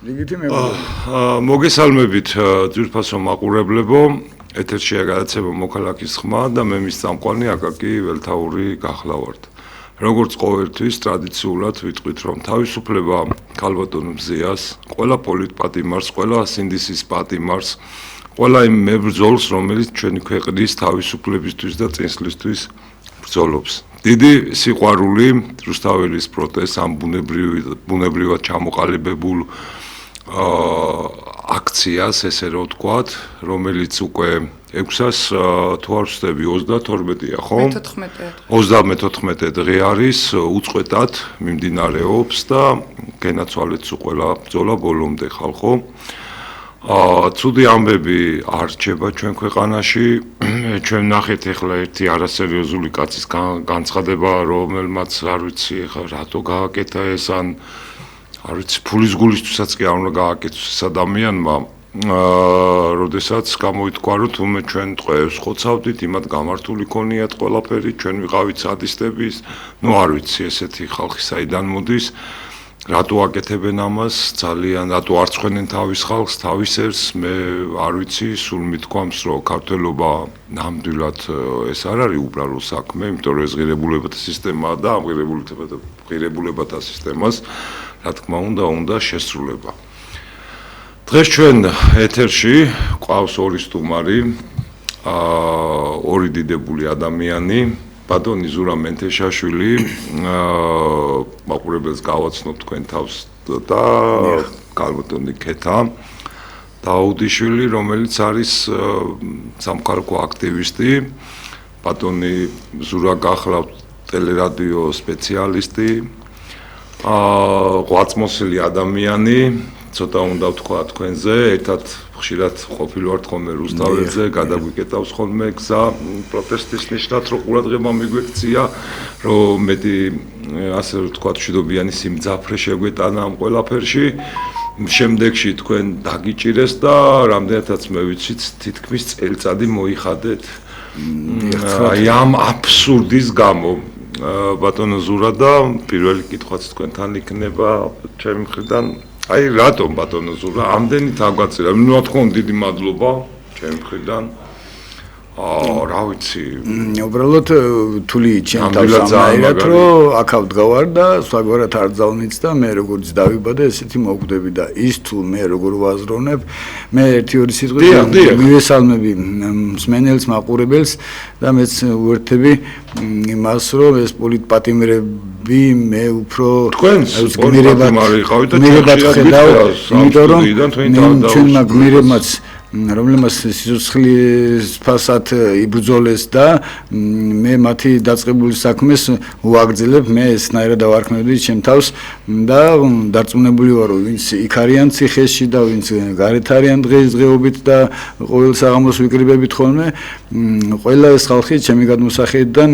მოგესალმებით ძვირფასო მაყურებლებო, ეთერშია გადაცემა მოქალაქის ხმა და მე მის წამყვანი აკაკი ველთაური გახლავართ. როგორც ყოველთვის ტრადიციულად ვიტყვით, რომ თავისუფლება ქალბატონ მზეას, ყველა პოლიტპატიმარს, ყველა სინდისის პატიმარს, ყველა იმ მებრძოლს, რომელიც ჩვენი ქვეყნის თავისუფლებისთვის და წინსვლისთვის ბრძოლობს. დიდი სიყვარული რუსთაველის პროტესტს ამ ბუნებრივად ჩამოყალიბებულ აქციას, ესე რომ ვთქვათ, რომელიც უკვე 600-ს თუ არ ვცდები 32-ია, ხო? 34 დღე არის, უწყვეტად მიმდინარეობს და გენაცვალეთ ყველა ბრძოლა ბოლომდე ხალხო. ცუდი ამბები არ რჩება ჩვენ ქვეყანაში. ჩვენ ნახეთ ახლა ერთი არასერიოზული კაცის განცხადება, რომელმაც არ ვიცი ახლა რატო გააკეთა ეს ან არ ვიცი ფულის გულისთვისაც კი არ უნდა გააკეთოს ეს ადამიანმა. როდესაც გამოითქვა რომ თუმე ჩვენ ტყვეებს ხოცავდით, იმათ გამართული ქონიათ ყველაფერი, ჩვენ ვიყავით სადისტების, ნუ არ ვიცი ესეთი ხალხი საიდან მოდის. რატო აკეთებენ ამას, ძალიან რატო არ ცხენენ თავის ხალხს, თავის ერს, მე არ ვიცი, სულ მithქვამს, რომ ქართველობა ნამდვილად ეს არ არის უბრალო საქმე, იმიტომ რომ ეს ღირებულებათა სისტემაა და ამ ღირებულებათა სისტემას, რა თქმა უნდა შესრულება. დღეს ჩვენ ეთერში ყავს ორი სტუმარი, ორი დიდებული ადამიანი. ბატონი ზურა მენთეშაშვილი, მაყურებელს გავაცნობ თქვენ თავს და ქალბატონი ქეთა დაუდიშვილი, რომელიც არის სამხარგო აქტივისტი, ბატონი ზურა გახლავთ ტელერადიო სპეციალისტი, ღვაწმოსილი ადამიანი, ცოტა უნდა ვთქვა თქვენზე, ერთად ხშირად ყოფილვართ ხოლმე რუსთაველზე, გადაგვიკეტავს ხოლმე გზა პროტესტის ნიშნად, რომ ყურადღება მიგვექცია, რომ მეტი ასე ვთქვათ მშვიდობიანი სიმძაფრე შეგვეტანა ამ ყველაფერში. შემდეგში თქვენ დაგიჭირეს და რამდენადაც მე ვიცით, თითქმის წელიწადი მოიხადეთ აი ამ აბსურდის გამო. ბატონო ზურა და პირველი კითხვაც თქვენთან იქნება ჩემი მხრიდან. აი რატომ ბატონო ზურა ამდენი თავგაცირა? რა თქმა უნდა დიდი მადლობა ჩემი მხრიდან. რა ვიცი, უბრალოდ თული ჩემ თავს ამაერად რომ აქ ვდგავარ და სხვაგვარად არ ძალნიც და მე როგორც დავიბადე ესეთი მოგვდები და ის თუ მე როგორ ვაზროვნებ, მე ერთი-ორი სიტყვით მივესალმები მსმენელს, მაყურებელს და მეც ვერთები იმას რომ ეს პოლიტპატიმრები მე უფრო გმირებად ხედავ, იმიტომ რომ ჩვენმა გმირებმაც რომელმაც სიცოცხლის ფასად იბრძოლეს და მე მათი დაწყებული საქმეს ვაგრძელებ, მე ესნაირად დავარქმევდი ჩემ თავს და დარწმუნებული ვარ, რომ ვინც იქ არიან ციხეში და ვინც გარეთ არიან დღესდღეობით და ყოველ საღამოს ვიკრიბებით ხოლმე, ყველა ეს ხალხი ჩემი გადმოსახედიდან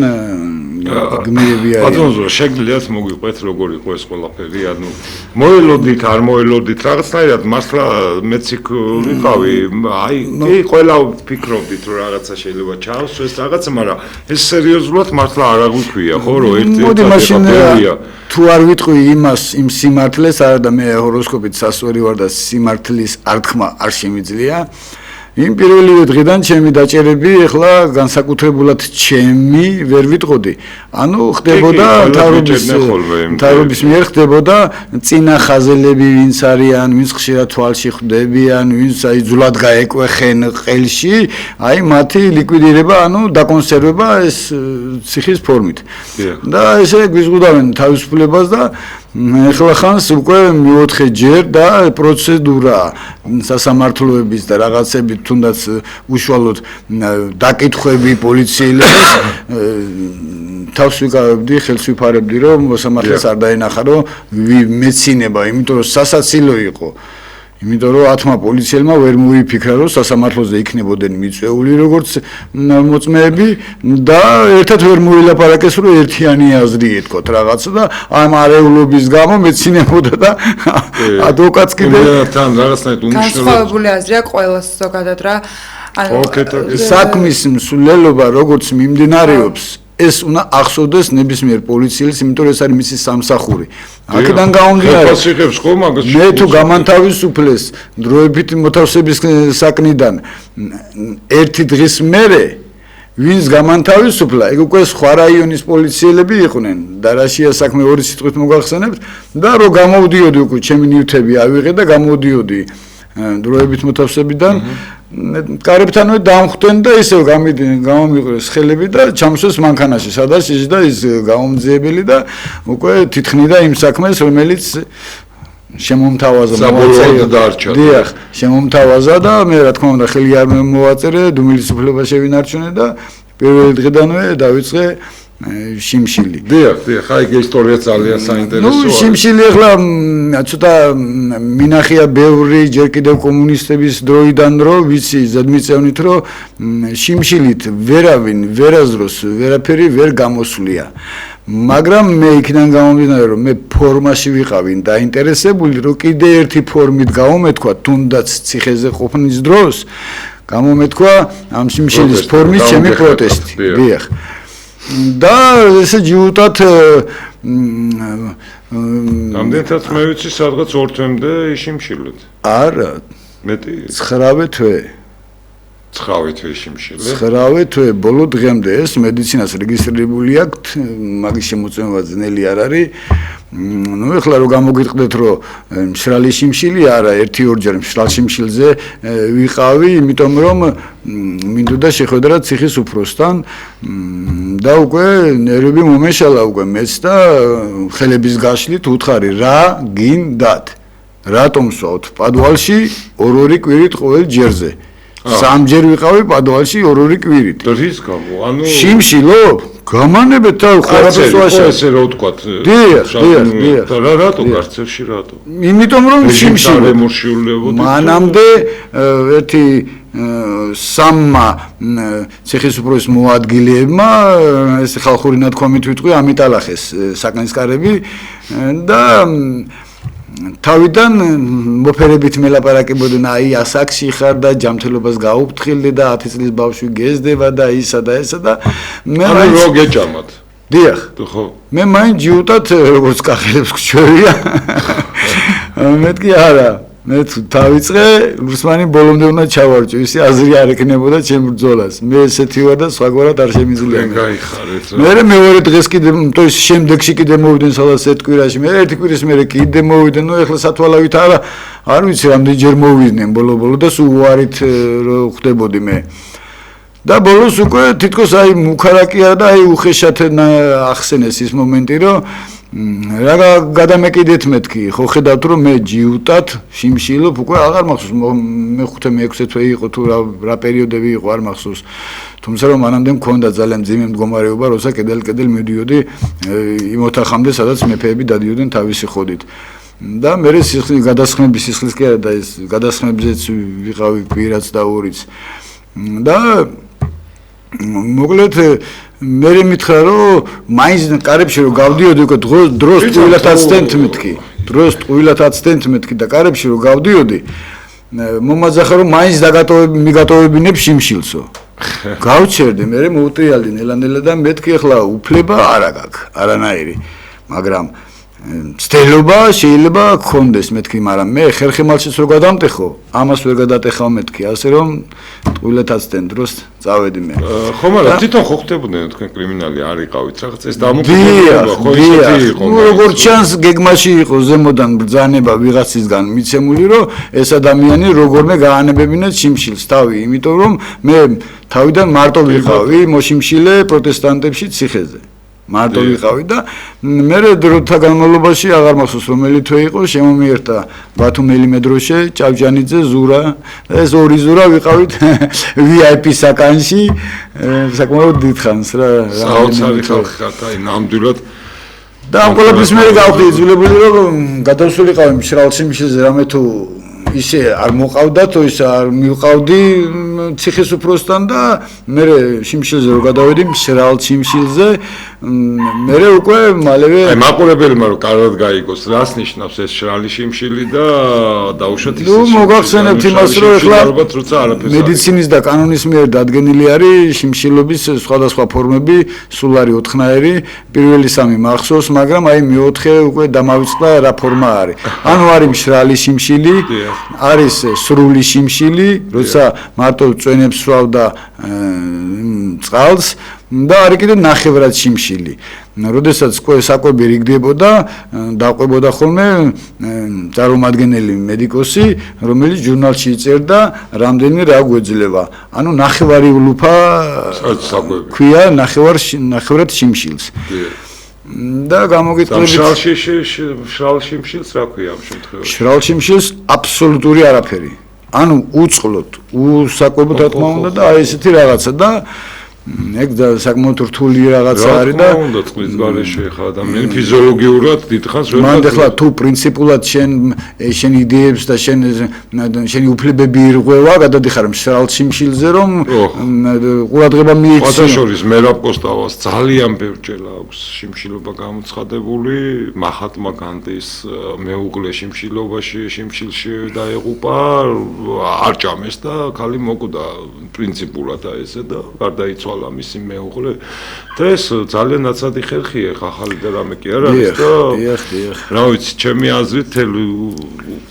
გმირები არიან. ბატონო, შეგიძლიათ მოგვიყვეთ როგორ იყო ეს ყველაფერი, ანუ მოელოდით, არ მოელოდით, რაღაცნაირად მართლა მეც იქ ვიყავი. აი, კი ყველა ფიქრობდით რომ რაღაცა შეიძლება ჩავსვეს რაღაცა, მაგრამ ეს სერიოზულად მართლა არ აგვიქვია, ხო, რომ ერთ-ერთი თუ არ ვიტყვი იმას, იმ სიმართლეს, არა და მე ჰოროსკოპით სასვერი ვარ და სიმართლის არქმა არ შემიძლია. იმ პირველივე დღიდან ჩემი დაჭერები ახლა განსაკუთრებულად ჩემი ვერ ვიტყოდი. ანუ ხდებოდა თავრობის მიერ ხდებოდა წინა ხაზელები ვინც არიან, ვინც ხშირად თვალში ხვდებიან, ვინც აი ძულად გაეკვეხენ ყელში, აი მათი ლიკვიდირება, ანუ დაკონსერვება ეს ციხის ფორმით. და ესე გვიზღუდავენ თავისუფლებას და ახლა ხანს უკვე მეოთხე ჯერ და პროცედურა სასამართლოების და რაღაცებით თუნდაც უშუალოდ დაკითხვები პოლიციელების თავს ვიკავებდი, ხელს ვიფარებდი, რომ მოსამართლეს არ დაენახა, რომ მეცინება, იმიტომ რომ სასაცილო იყო. იმიტომ რომ 10 პოლიციელმა ვერ მოიფიქრა, რომ სასამართლოზე იქნებოდნენ მიწვეული როგორც მოწმეები და ერთად ვერ მოილაპარაკეს, რომ ერთიანი აზრი ეთქოთ რაღაცა და ამ არეულობის გამო მეცინებოდა და ადვოკატს კიდე თან რაღაცნაირად უმნიშვნელო განსხვავებული აზრია ყველას ზოგადად რა. საქმის მსვლელობა როგორც მიმდინარეობს ეს უნდა ახსოვდეს ნებისმიერ პოლიციელს, იმიტომ რომ ეს არის მისი სამსახური. აქედან გამომდინარე, მე თუ გამანთავისუფლეს დროებით მოთავსების საკნიდან ერთი დღის მერე ვინც გამანთავისუფლა, ეგ უკვე სხვა რაიონის პოლიციელები იყვნენ და რაშია საქმე ორი სიტყვით მოგახსენებთ და რომ გამოვდიოდი უკვე ჩემი ნივთები ავიღე და გამოვდიოდი დროებით მოთავსებიდან კარებთანვე დამხვდნენ და ისევ გამომიყრეს ხელები და ჩამსვეს მანქანაში სადაც ის და ის გამომძიებელი და უკვე თითქმის იმ საქმეს რომელიც შემომთავაზა დიახ შემომთავაზა და მე რა თქმა უნდა ხელი არ მოვაწერე დუმილის უფლება შევინარჩუნე და პირველი დღიდანვე დავიწყე შიმშილი. დიახ, აი ეს ისტორია ძალიან საინტერესოა. შიმშილი ახლა ცოტა მინახია ბევრი ჯერ კიდევ კომუნისტების დროიდან რომ ვიცი ზედმიწევნით რომ შიმშილით ვერავინ ვერაზროს ვერაფერი ვერ გამოსვლია. მაგრამ მე იქიდან გამომდინარე რომ მე ფორმაში ვიყავი დაინტერესებული რომ კიდე ერთი ფორმით გამომეთქვა თუნდაც ციხეზე ყოფნის დროს გამომეთქვა ამ შიმშილის ფორმით ჩემი პროტესტი. დიახ. და ესე ჯიუტად ამდენთაც მე ვიცი სადღაც 2 თვემდე შიმშილეთ. არა, მეტი 9 თვე. 9 თვე შიმშილეთ. 9 თვე ბოლო დღემდე ეს მედიცინას რეგისტრირებული აქვს, მაგის შემოწმება ძნელი არ არის. ნუ ეხლა რომ გამოგიტყდეთ რომ მშრალი შიმშილი არა, 1-2 მშრალ შიმშილზე ვიყავი, იმიტომ რომ მინდოდა შეხვედრა ციხის უფროსთან და უკვე ნერვები მომეშალა უკვე მეც და ხელების გაშლით უთხარი რა გინდათ? რატომ სვავთ პადვალში 2-2 კვირით ყოველ ჯერზე? სამჯერ ვიყავი პადვალში 2-2 კვირით. დრის გამო, ანუ შიმშილო გამანებეთ და ხარაბას ვაშა ესე რა ვთქვათ. დიახ. და რატო გარცევში რატო? იმიტომ რომ შიმშილო მორშიულებოდი. მანამდე ერთი სამმა ციხის უფროსის მოადგილეებმა ეს ხალხური ნათქვამით ვიტყვი ამიტალახეს საკანისკარები და თავიდან მოფერებით მელაპარაკებოდნენ აი ასაკში ხარ და ჯანმრთელობას გაუფრთხილდი და 10 წლის ბავშვი გეზდება და ისა და ესა და მე რო გეჭამათ. დიახ. ხო. მე მაინც ჯიუტად როგორც კახელებს გჩვევია. მეთქი არა. მე თუ დავიწყე რუსმანი ბოლომდე უნდა ჩავარჭო ისი აზრი არ ეკნებოდა ჩემ ბრძოლას მე ესეთი ვარ და სხვაგვარად არ შემიძლია მე გაიხარეთ მე მეორე დღეს კიდე თოს შემდეგში კიდე მოვიდნენ სადაც ერთ კვირაში მე ერთი კვირის მერე კიდე მოვიდნენ ნუ ეხლა სათვალავით არ ვიცი რამდენჯერ მოვიდნენ ბოლო და სულ უარით რო ხდებოდი მე და ბოლოს უკვე თითქოს აი მუქარაკია და აი უხეშად ახსენეს ის მომენტი რომ რა გადამეკიდეთ მეთქი ხო ხედავთ რომ მე ჯიუტად შიმშილობ უკვე აღარ მახსოვს მე 5-6 თვე იყო თუ რა პერიოდები იყო არ მახსოვს თუმცა რომ მანამდე მქონდა ძალიან ძიმე მდგომარეობა როცა კედელ მიდიოდი იმ ოთახამდე სადაც მეფეები დადიოდნენ თავისი ხოდით და მე გადასხმების სისხლის კი არა და ეს გადასხმებზეც ვიყავი კვირაც და ორიც და მოკლედ მე მითხრა რომ მაინც კარებში რომ გავდიოდი უკვე დროს ტყუილად მეთქი და კარებში რომ გავდიოდი მომაძახა რომ მაინც მიგატოვებინებ შიმშილსო გავჩერდი მე მოვტრიალდი ნელა და მეთქი ახლა უფლება არა გაქვს არანაირი მაგრამ ცდელობა შეიძლება გქონდეს მეთქი მაგრამ მე ხერხემალშიც რო გადამტეხო ამას ვერ გადატეხავ მეთქი ასე რომ ტყუილათაცდენ დროს წავედი მე ხო მაგრამ თვითონ ხო ხდებოდნენ თქვენ კრიმინალი არ იყავით რაღაც ეს დამოკიდებულება ხო ისეთი იყო როგორც ჩანს გეგმაში იყო ზემოდან ბრძანება ვიღაცისგან მიცემული რომ ეს ადამიანი როგორმე გაანებებინეთ შიმშილს თავი იმიტომ რომ მე თავიდან მარტო ვიყავი მოშიმშილე პროტესტანტებში ციხეზე მარტო ვიყავი და მე დროთა განმავლობაში აღარ მახსოვს რომელი თვე იყო შემომიერთა ბათუმელი მედროშე ჭავჭანიძე ზურა ეს ორი ზურა ვიყავით VIP საკანში საკმაოდ დიდხანს რა საოცარი ხალხი ხართ აი ნამდვილად და ამ ყველაფრის მე გავხდი იძულებული რომ გადავსულიყავი მშრალ შიმშილზე რამე თუ ისე არ მოყავდათ, ისე არ მივყავდი ციხის უფროსთან და მე შიმშილზე რო გადავედი, მშრალ შიმშილზე, მე უკვე მალევე აი მაყურებელმა რომ კარგად გაიგოს, რას ნიშნავს ეს შრალი შიმშილი და დაუშვათ ის. ნუ მოგახსენებთ იმას, რომ ეხლა ალბათ როცა არაფერს მედიცინის და კანონის მიერ დადგენილი არის შიმშილობის სხვადასხვა ფორმები, სულ არის 4-ნაირი, პირველი 3 მახსოვს, მაგრამ აი მე-4 უკვე დამავიწყდა რა ფორმა არის. ანუ არის მშრალი შიმშილი, არის სრული შიმშილი, როცა მარტო წვენებს სვავ და წყალს და არის კიდე ნახევრად შიმშილი. როდესაც საკვები რიგდებოდა, დაყვებოდა ხოლმე წარმომადგენელი მედიკოსი, რომელიც ჟურნალში იწერდა, რამდენი რა გვეძლება. ანუ ნახევარი ულუფა ქვია ნახევრად შიმშილს. და გამოგიტყობთ შრალ შიმშილს რა ქვია ამ შემთხვევაში? შრალ შიმშილს აბსოლუტური არაფერი. ანუ უწყლოდ, უსაკვებად რა თქმა უნდა და აი ესეთი რაღაცა და ეგ საკმაოდ რთული რაღაცა არის და უნდა წყლის გარეშე ხა ადამიანი ფიზიოლოგიურად დიდხანს ვერ მანდ ახლა თუ პრინციპულად შენ იდეებს და შენი უფლებები ირღვევა, გადადიხარ მშრალ შიმშილზე რომ ყურადღება მიეცი. ფათაშორის მერაბ კოსტავას ძალიან ბევრჯერ აქვს შიმშილობა გამოცხადებული, მაჰატმა განდის მეუღლე შიმშილობაში, შიმშილში დაეღუპა, არ ჭამეს და ქალი მოკვდა პრინციპულად ესე და გარდაიცვალა მისი მეუღლე და ეს ძალიან ნაცადი ხერხია ახალი და რამე კი არ არის და რა ვიცი ჩემი აზრით თელი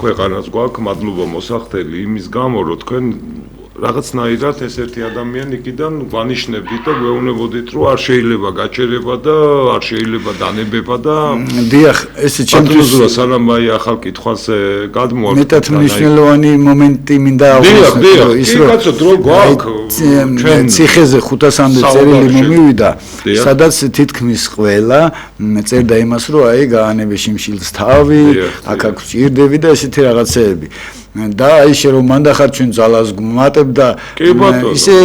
ქვეყანას გვაქვს მადლობა მოსახდელი იმის გამო რომ თქვენ რაღაცნაირად ეს ერთი ადამიანი იქიდან ვანიშნებდით და გვეუბნებოდით რომ არ შეიძლება გაჩერება და არ შეიძლება დანებება და დიახ ესე ჩემთვის სანამ აი ახალ კითხვაზე გადმოვართ მეტად მნიშვნელოვანი მომენტი მინდა აღნიშნო ის რომ კაცო დრო გვაქვს ჩვენ ციხეზე 500-მდე წერილი მომივიდა სადაც თითქმის ყველა წერდა იმას რომ აი გაანებე შიმშილს თავი აქ გჭირდები და ესეთი რაღაცეები და აი შე რომ მანდახარ ჩვენ ძალას გმატებ და ისე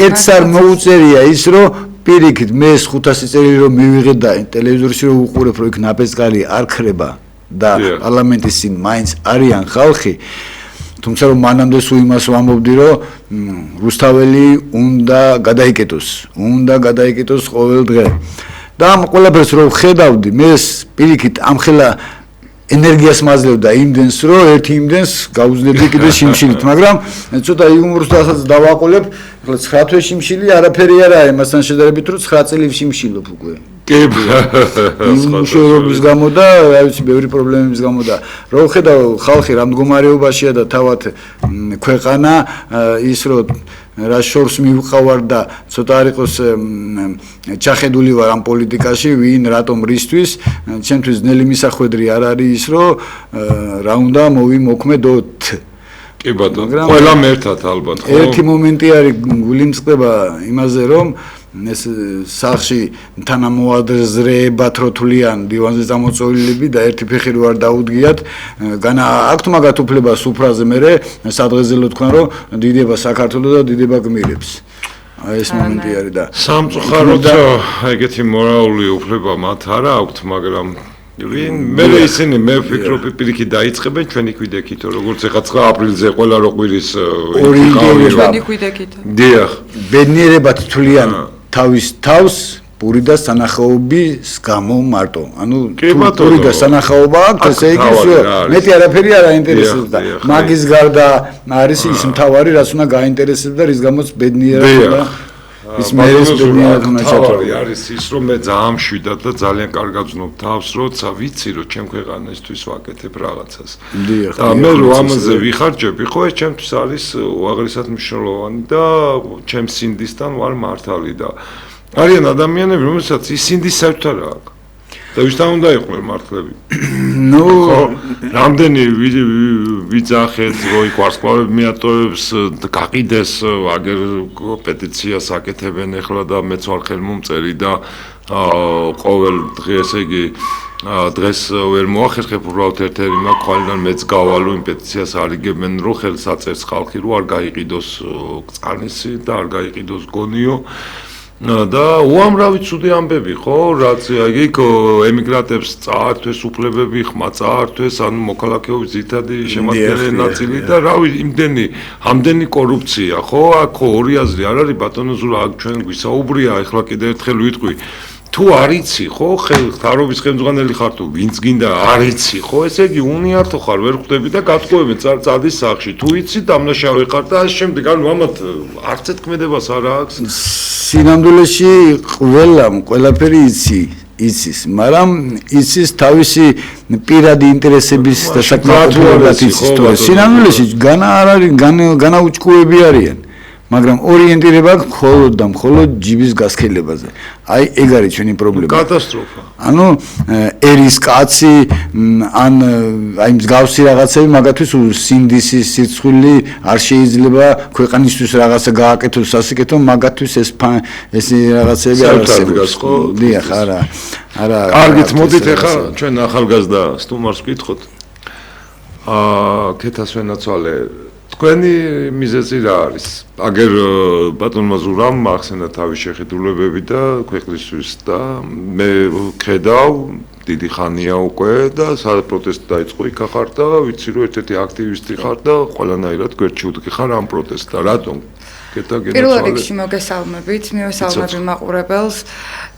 ერთს არ მოუწერია ის რომ პირიქით მე 500 წერილი რომ მივიღე და ტელევიზორში რომ უყურებ რომ იქ ნაბეჭდარი არ ქრება და პარლამენტის წინ მაინც არიან ხალხი თუმცა რომ მანამდე სულ იმას ვამბობდი რომ რუსთაველი უნდა გადაიკეტოს ყოველ დღე და ამ ყველაფერს რომ ხედავდი მე პირიქით ამ ხელა ენერგიას მაძლევდა იმდენს რომ ერთი იმდენს გაუძლებდი კიდე შიმშილით მაგრამ ცოტა იუმორსაც დავაყოლებ ახლა 9 თვე შიმშილი არაფერი არაა იმასთან შედარებით რომ 9 წელი შიმშილობ უკვე კი მუშაობის გამო და რა ვიცი ბევრი პრობლემების გამო და რო ხედავ ხალხი რა მდგომარეობაშია და თავად ქვეყანა ის რომ რა შორს მივყავარ და ცოტა არ იყოს ჩახედული ვარ ამ პოლიტიკაში ვინ რატომ რისთვის ჩემთვის ძნელი მისახვედრი არ არის ის რომ რა უნდა მოვიმოქმედოთ კი ბატონო ყველა მერთად ალბათ ხო ერთი მომენტი არის გულიმწყდება იმაზე რომ ეს სახში თანამოაზრეებად რო თვლიან დივანზე წამოწოლილები და ერთი ფეხი რო არ დაუდგიათ განა აქვთ მაგათ უფლება სუფრაზე მერე სადღეზე თქვენ რომ დიდება საქართველოს და დიდება გმირებს აი ეს მომენტი არის და სამწუხაროდ ეგეთი მორალური უფლება მათ არ აქვთ მაგრამ ვინ მე ისინი მე ვფიქრობ პირიქით დაიწყებენ ჩვენი კვიდექით როგორც ეხა 9 აპრილზე ყველა რო ყვირის ჩვენი კვიდექით დიახ ბედნიერებად თვლიან თავის თავს პური და სანახაობის გამო მარტო. ანუ პური და სანახაობა აქვს, ესე იგი მეტი არაფერი არ აინტერესებს და მაგის გარდა არის ის მთავარი, რაც უნდა გაინტერესებს და რის გამოც ბედნიერება ის მეერეს ბედნიერად უნდა ჩათვალო. არის ის რომ მე ძალიან მშვიდად და ძალიან კარგად ვზნობ თავს, როცა ვიცი რომ ჩემ ქვეყანისთვის ვაკეთებ რაღაცას. და მე რომ ამაზე ვიხარჯები, ხო ეს ჩემთვის არის უაღრესად მნიშვნელოვანი და ჩემ სინდისთან ვარ მართალი და არიან ადამიანები, რომელსაც ის სინდის საერთოდ არ აქვს. და ვისთან უნდა იყვნენ მართლები. ნუ რამდენი ვიძახეთ, რომ ვარსკვლავები მიატოვებს, გაყიდეს, აგერ პეტიციას აკეთებენ ახლა და მეც ვარ ხელმომწერი და ყოველ დღე ესე იგი დღეს ვერ მოახერხებ უბრალოდ ერთ-ერთი მაქვს ხვალიდან მეც გავალო იმ პეტიციას არიგებენ რომ ხელს აწერს ხალხი რომ არ გაიყიდოს კწანისი და არ გაიყიდოს გონიო და უამრავი ცუდი ამბები ხო რაც იქ ემიგრანტებს წაართვეს უფლებები ხმა წაართვეს ანუ მოქალაქეობის ძირითადი შემადგენელი ნაწილი და რავი ამდენი კორუფცია ხო აქ ორი აზრი არ არის ბატონო ზურა აქ ჩვენ გვისაუბრია ეხლა კიდევ ერთხელ ვიტყვი თუ არიცი ხო ხარობის ხელმძღვანელი ხარ თუ ვინც გინდა არიცი ხო ესე იგი უნიართო ხარ ვერ ხვდები და გატყუები წადის სახში თუ იცი დამნაშავე ხარ და ამ შემდეგ ანუ ამათ არც ეთქმედებას არ აქვს სინამდვილეში ყველაფერი იცის მაგრამ იცის თავისი პირადი ინტერესების დასაკმაყოფილებლად იცის სინამდვილეში განაუჭკუები არიან მაგრამ ორიენტირება აქვს მხოლოდ და მხოლოდ ჯიბის გასქელებაზე. აი ეგ არის ჩვენი პრობლემა. კატასტროფა. ანუ ერის კაცი ან აი მსგავსი რაღაცები მაგათთვის სინდისის სიცხვილი არ შეიძლება ქვეყანისთვის რაღაცა გააკეთოს სასიკეთო მაგათთვის ეს რაღაცები არ არსებობს. დიახ, არა. კარგით, მოდით ახლა ჩვენ ახალგაზრდა სტუმარს ვკითხოთ. ქეთას ვენაცვალე თქვენი მიზეზი რა არის? აგერ ბატონმა ზურამ ახსენა თავის შეხედულებები და ქვეყნისთვის და მე ხედავ დიდი ხანია უკვე და საპროტესტო დაიწყო იქ ხარ და ვიცი რომ ერთ-ერთი აქტივისტი ხარ და ყველანაირად გვერდში უდგიხარ ამ პროტესტს. რატომ? პირველ რიგში მოგესალმებით, მივესალმები მაყურებელს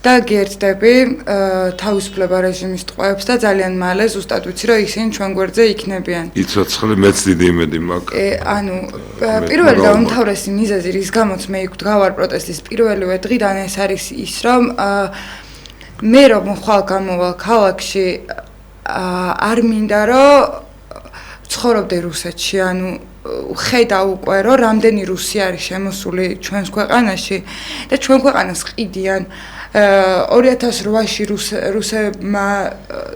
და გიერთდები თავისუფლება რეჟიმის ტყვეებს და ძალიან მალე ზუსტად ვიცი რომ ისინი ჩვენ გვერდზე იქნებიან. იცოცხლე მეც დიდი იმედი მაქვს. ანუ პირველი და უმთავრესი მიზეზი რის გამოც მე იქ ვდგავარ პროტესტის პირველივე დღიდან ეს არის ის რომ მე რომ ხვალ გამოვალ ქალაქში არ მინდა რომ ცხოვრობდე რუსეთში, ანუ ხედავ უკვე რომ რამდენი რუსი არის შემოსული ჩვენს ქვეყანაში და ჩვენ ქვეყანას ყიდიან 2008-ში რუსებმა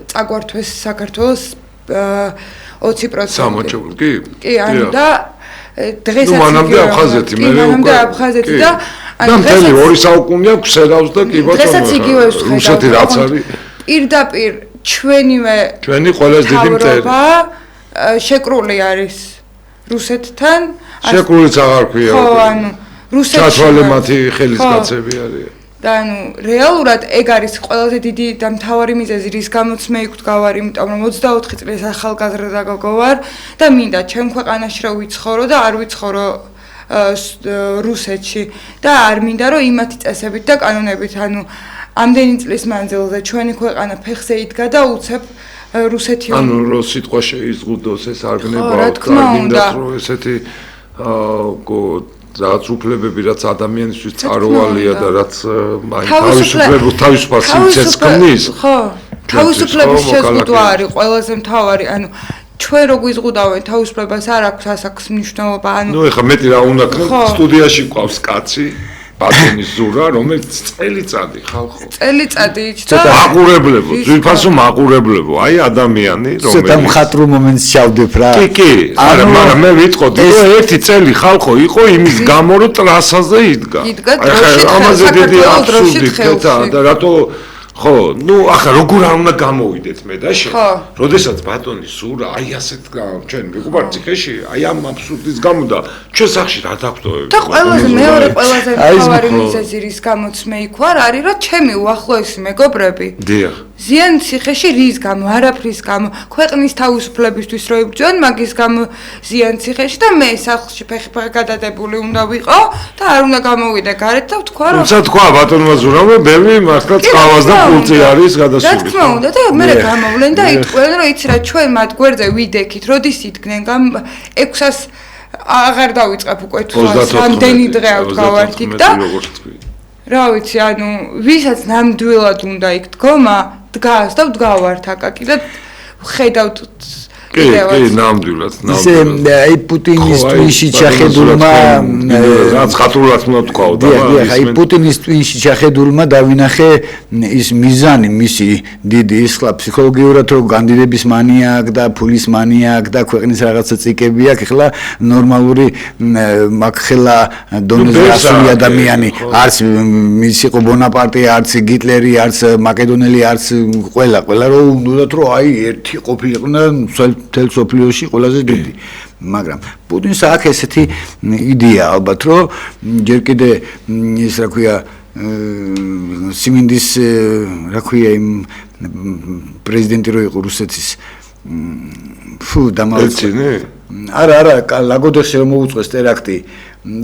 წაგვართვეს საქართველოს 20%. სამოჭებული კი? კი, ანუ და დღესაც მანამდე აფხაზეთი მე მანამდე აფხაზეთი და ანუ მთელი 2 საუკუნეა ქსელავს და კი ბატონო დღესაც იგივე ვხედავ რუსეთი რაც არის პირდაპირ ჩვენი ყველაზე დიდი მტერი შეკრული არის რუსეთთან შეკრულიც აღარ ქვია ხო ანუ რუსეთში ჩათვალე მათი ხელისკაცები არიან და ანუ რეალურად ეგ არის ყველაზე დიდი და მთავარი მიზეზი რის გამოც მე იქ ვდგავარ იმიტომ რომ 24 წლის ახალგაზრდა გოგო ვარ და მინდა ჩემ ქვეყანაში რომ ვიცხოვრო და არ ვიცხოვრო რუსეთში და არ მინდა რომ იმათი წესებით და კანონებით ანუ ამდენი წლის მანძილზე ჩვენი ქვეყანა ფეხზე იდგა და უცებ რუსეთი ანუ რო სიტყვა შეიზღუდოს ეს არ გნება გინდა რომ ესეთი რაც უფლებები რაც ადამიანისთვის წარუვალია და რაც თავისუფლებას სიცეცხლეს ქმნის ხო თავისუფლების შეზღუდვა არის ყველაზე მთავარი ანუ ჩვენ რო გვიზღუდავენ თავისუფლებას არ აქვს ასაკს მნიშვნელობა ანუ ნუ ეხლა მეტი რა უნდა სტუდიაში ყავს კაცი ბატონი ზურა რომელიც წელიწადი ხალხო წელიწადი და მაყურებლებო ძვირფასო მაყურებლებო აი ადამიანი რომელიც ცოტა მხატვრულ მომენტს ჩავდებ რა კი მაგრამ მე ვიტყოდი რომ ერთი წელი ხალხო იყო იმის გამო რომ ტრასაზე იდგა ამაზე დიდი აბსურდი ხეთა და რატო ხო, ну, ახლა როგორ არ უნდა გამოვიდეთ მე და შენ. როდესაც ბატონი ზურა, აი ასეთ ჩვენ ვიყავარ ციხეში, აი ამ აბსურდის გამო და ჩვენ სახში რა დაგვტოვებთ? და ყველაზე მეორე ყველაზე მთავარი მიზეზი რის გამოც მე იქ ვარ, არის რომ ჩემი უახლოესი მეგობრები. დიახ. ზიან ციხეში რის გამო, არაფრის გამო, ქვეყნის თავისუფლებისთვის რო იბრძვიან, მაგის გამო ზიან ციხეში და მე სახლში ფეხი გადადებული უნდა ვიყო და არ უნდა გამოვიდე გარეთ და ვთქვა რომ თუმცა თქვა ბატონმა ზურამ რომ ბევრი მართლა წავას და პულტი არის გადასული. რა თქმა უნდა და მე გამოვლენ და იტყვიან რომ იცი რა ჩვენ მათ გვერდზე ვიდექით, როდის იდგნენ 600-ს აღარ დავიწყებ უკვე თვალს, რამდენი დღე ავდგავართ იქ და რა ვიცი, ანუ ვისაც ნამდვილად უნდა იქ დგომა, დგას და ვდგავართ აკაკი და ხედავთ კი, ნამდვილად. ისე აი პუტინის ტვინში ჩახედულმა რაც ხათრულად უნდა თქვა და აი პუტინის ტვინში ჩახედულმა დავინახე ის მიზანი მისი დიდი ის ხლა ფსიქოლოგიურად რომ განდიდების მანია აქვს და ფულის მანია აქვს და ქვეყნის რაღაცა წიკები აქვს ეხლა ნორმალური მაგხელა დონეზე ასული ადამიანი არც ის იყო ბონაპარტე არც გიტლერი არც მაკედონელი არც ყველა რომ უნდათ რომ აი ერთი ყოფილიყვნენ თელ სოფლიოში ყველაზე დიდი მაგრამ პუტინს აქვს ესეთი იდეა ალბათ რომ ჯერ კიდე ის რა ქვია სიმინდის რა ქვია იმ პრეზიდენტი რო იყო რუსეთის დამალცინე? არა, ლაგოდეხში რომ მოუწყვეს ტერაქტი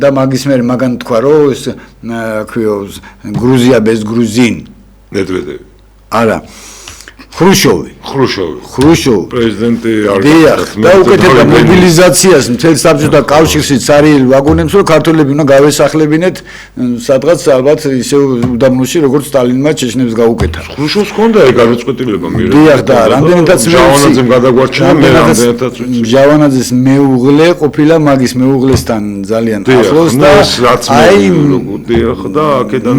და მაგის მერე მაგან თქვა რომ ეს რა ქვია გრუზია без грузин. მედვედევი. არა. ხრუშოვი. პრეზიდენტი არ და უკეთებდა მობილიზაციას მთელ საბჭოთა კავშირში цаრიელ ვაგონებს რომ ქართველები უნდა გავესახლებინეთ სადღაც ალბათ ისე უდაბნოში როგორც სტალინმა ჩეჩნებს გაუკეთა. ხრუშოვს ჰქონდა ეგ გადაწყვეტილება მერე. დიახ და რამდენადაც ჟავანაძემ გადაგვარჩინა მე რამდენადაც ჟავანაძის მეუღლე ყოფილა მაგის მეუღლესთან ძალიან ახლოს და აი დიახ და აქედან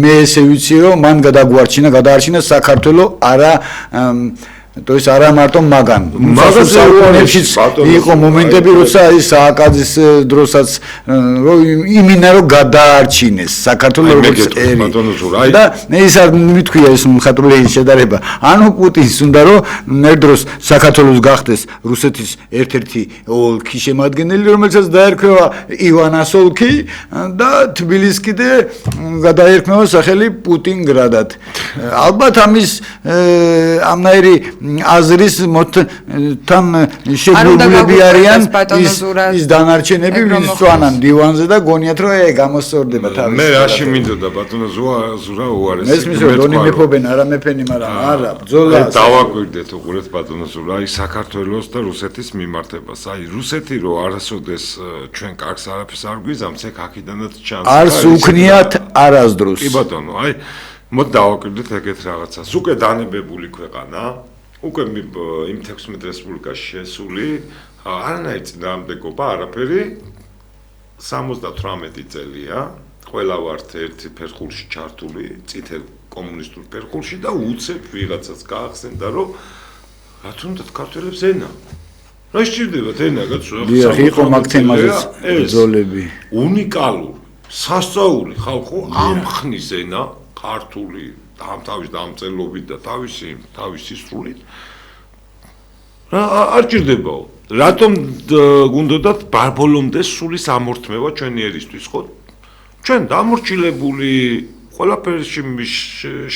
მე ესე ვიცი რომ მან გადაარჩინა საქართველოს არა то есть არა მარტო მაგან საუკუნეებშიც იყო მომენტები როცა ის სააკაძის დროსაც რომ იმინა რომ გადაარჩინეს საქართველოს როგორც ერი და ის არ მithქვია ეს მხატვრული შედარება ანუ პუტინს უნდა რომ ერთ დროს საქართველოს გახდეს რუსეთის ერთ-ერთი ოლქი შემადგენელი რომელსაც დაერქვევა ივანას ოლქი და თბილისს კიდე გადაერქმევა სახელი პუტინგრადად ალბათ ამის ამნაირი აზრის მოთან შეგულებულები არიან ის დანარჩენები ვის წვანან დივანზე და გონიათ რომ გამოსწორდება თავის მე რაში მინდოდა ბატონო ზურა უარესი მესმის რომ დონი მეფობენ არა მეფენი მაგრამ არა ბრძოლა დავაკვირდეთ უყურეთ ბატონო ზურა აი საქართველოს და რუსეთის მიმართებას აი რუსეთი რო არასოდეს ჩვენ კარგს არაფერს არ გვიზამს ეგ აქედანაც ჩანს არს უქნიათ არასდროს კი ბატონო აი მოდ დავაკვირდეთ ეგეთ რაღაცას უკვე დანებებული ქვეყანა უკვე იმ 16 რესპუბლიკაში შესული არანაირი წინააღმდეგობა არაფერი 78 წელია ყველა ვართ ერთი ფერხულში ჩართული წითელ კომუნისტურ ფერხულში და უცებ ვიღაცას გაახსენდა რომ რა თუნდაც ქართველებს ენა რა შეჭირდებათ ენა დიახ იყო მაგ თემაზეც ბრძოლები უნიკალური სასწაული ხალხო ამხნის ენა ქართული თავის დამწერლობით და თავისი სრულით არ ჭირდებაო რატომ გუნდოდათ ბოლომდე სული სამორთმევა ჩვენი ერისთვის ხო ჩვენ დამორჩილებული ყველაფერში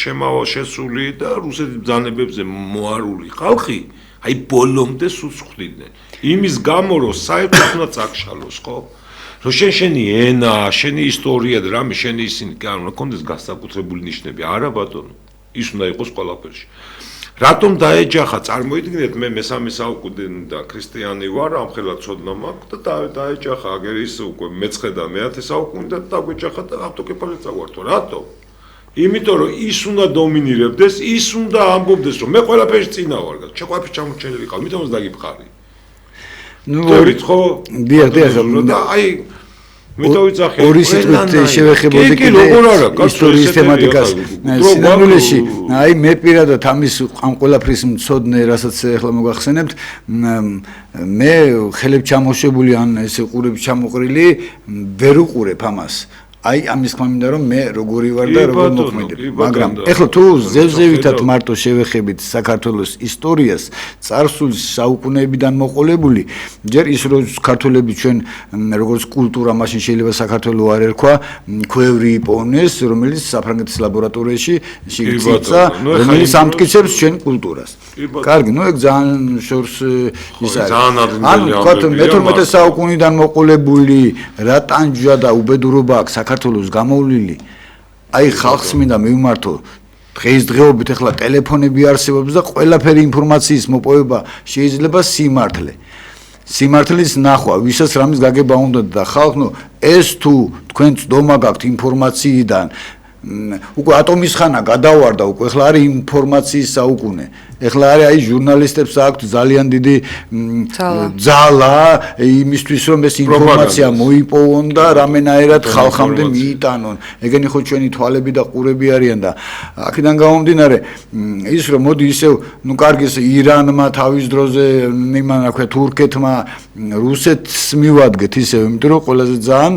შემავა შესული და რუსეთის ბრძანებებზე მოარული ხალხი აი ბოლომდე სულს ხვდნენ იმის გამო რომ საერთოდ უნდა წაგშალოს ხო რომ შენი ენა, შენი ისტორია და რამე შენი ისინი არ უნდა კონდეს განსაკუთრებული ნიშნები, არა ბატონო, ის უნდა იყოს ყველაფერში. რატომ დაეჯახა, წარმოიდგინეთ მე მესამე საუკუნიდან და ქრისტიანი ვარ, ამხელა ცოდნა მაქვს და დაეჯახა აგერ ის უკვე მეცხრე და მეათე საუკუნიდან დაგვეჯახა და ავტოკეფალით წავართვა. რატომ? იმიტომ რომ ის უნდა დომინირებდეს, ის უნდა ამბობდეს რომ მე ყველაფერში წინა ვარ, ყველაფერში ჩამორჩენილი ყავ, მითომაც დაგიფხარი. ნუ რიცხო დიახ და აი მეტოვიცახე ორი სიტყვით შევეხებოდი კიდე ისტორიის თემატიკას სინამდვილეში აი მე პირადად ამის ამ ყველაფრის მცოდნე რასაც ახლა მოგახსენებთ მე ხელებ ჩამოშებული ან ესე ყურები ჩამოყრილი ვერ უყურებ ამას აი ამის თქმა მინდა რომ მე როგორი ვარ და როგორ მოქმედებ მაგრამ ეხლა თუ ზევზევითად მარტო შევეხებით საქართველოს ისტორიას წარსულ საუკუნეებიდან მოყოლებული ჯერ ის რომ ქართველები ჩვენ როგორც კულტურა მაშინ შეიძლება საქართველოს არ ერქვა ქვევრი იპოვნეს რომელიც საფრანგეთის ლაბორატორიაში შეიწყო რომელიც ამტკიცებს ჩვენ კულტურას კარგი ნუ ეგ ძალიან შორს ის არის ანუ მე-12 საუკუნიდან მოყოლებული რა ტანჯვა და უბედურობა აქვს საქართველოს გამოვლილი აი ხალხს მინდა მივმართო დღესდღეობით ახლა ტელეფონები არსებობს და ყველაფერი ინფორმაციის მოპოვება შეიძლება სიმართლის ნახვა ვისაც რამის გაგება უნდა და ხალხო ეს თუ თქვენ წდომა გაქვთ ინფორმაციიდან უკვე ატომის ხანა გადავარდა უკვე ახლა არის ინფორმაციის საუკუნე ახლა არის აი ჟურნალისტებს აქვთ ძალიან დიდი ძალა იმისთვის რომ ეს ინფორმაცია მოიპოვონ და რამენაერად ხალხამდე მიიტანონ ეგენი ხო ჩვენი თვალები და ყურები არიან და აქედან გამომდინარე ის რომ მოდი ისევ ნუ კარგის ირანმა თავის დროზე იმან რა ქვია თურქეთმა რუსეთს მივადგეთ ისევ იმიტომ რომ ყველაზე ძალიან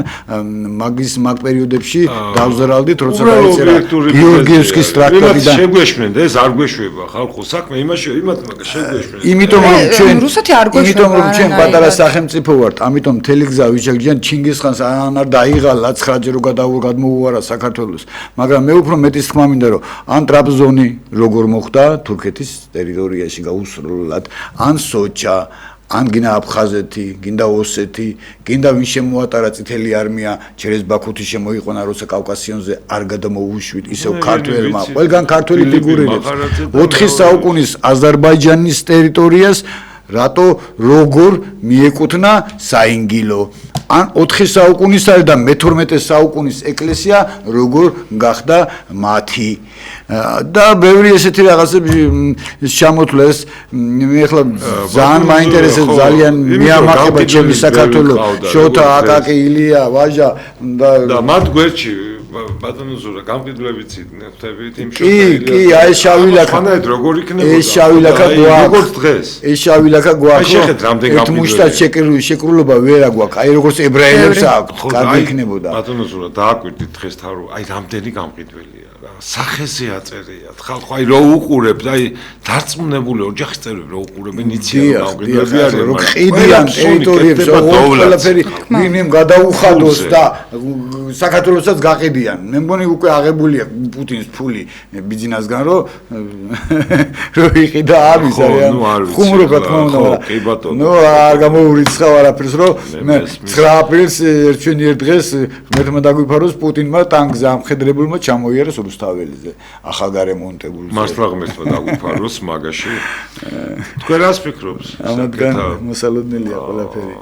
მაგ პერიოდებში დავზრალდით როცა დაიწერა გიორგიევსკის ტრაქტატიდან შეგვეშმენ და ეს არ გვეშვება ხალხო საქმე საქმე იმაში იმათ მაგა შეგვეშვა იმიტომ რომ ჩვენ პატარა სახელმწიფო ვართ ამიტომ მთელი გზა ვიჩეგდიან ჩინგისხანს არ დაიღალა 9 ჯერ გადმოუვარა საქართველოს მაგრამ მე უფრო მეტის თქმა მინდა რომ ან ტრაბზონი როგორ მოხდა თურქეთის ტერიტორიაში გაუსრულებლად ან სოჭა ან გინდა აფხაზეთი, გინდა ოსეთი, გინდა ვინ შემოატარა წითელი არმია, ჩერეს ბაქუთი შემოიყვანა როცა კავკასიონზე არ გადამოუშვით ისევ ქართველმა, ყველგან ქართველი ფიგურირებს. 4 საუკუნის აზერბაიჯანის ტერიტორიას რატო როგორ მიეკუთვნა საინგილო? ან 4 საუკუნისა და მე-12 საუკუნის ეკლესია როგორ გახდა მათი? და ბევრი ესეთი რაღაცები შემოთვლეს მე ახლა ძალიან მაინტერესებს ძალიან მიამაყება ჩემი საქართველო შოთა აკაკი ილია ვაჟა და მათ გვერდში ბატონო ზურა გამყიდვლებიც ხვდებით იმ შოთა კი აი შავილაკა ხანად როგორ იქნება ეს შავილაკა გვაქვს როგორც დღეს ეს შავილაკა გვაქვს შეხედ რამდენ გამყიდვლებია შეკრულება ვერ აგვაქვს აი როგორც ებრაელებს აქვს კარგი იქნებოდა ბატონო ზურა დააკვირდით დღეს თავი აი რამდენი გამყიდველია სახეზე აწერია ხალხო აი რო უყურებთ აი დარწმუნებული ოჯახის წევრები რო უყურებენ იციან გამყიდველი არის რომ ყიდიან ტერიტორიებს ყველაფერი ვინმე გადაუხადოს და საქართველოსაც გაყიდიან მე მგონი უკვე აღებულია პუტინის ფული ბიზნესგან რომ იყიდა ამის არიან ხუმრო რა თქმა უნდა კი ბატონო ნუ არ გამოურიცხავ არაფერს რომ მე 9 აპრილს ერთვენიერ დღეს ღმერთმა დაგვიფაროს პუტინმა ტანკზე ამხედრებულმა ჩამოიარეს რუსთაველიზე ახალგარემონტებულზე მართლა ღმერთმა დაგვიფაროს მაგაში თქვენ რას ფიქრობთ ამათგან მოსალოდნელია ყველაფერი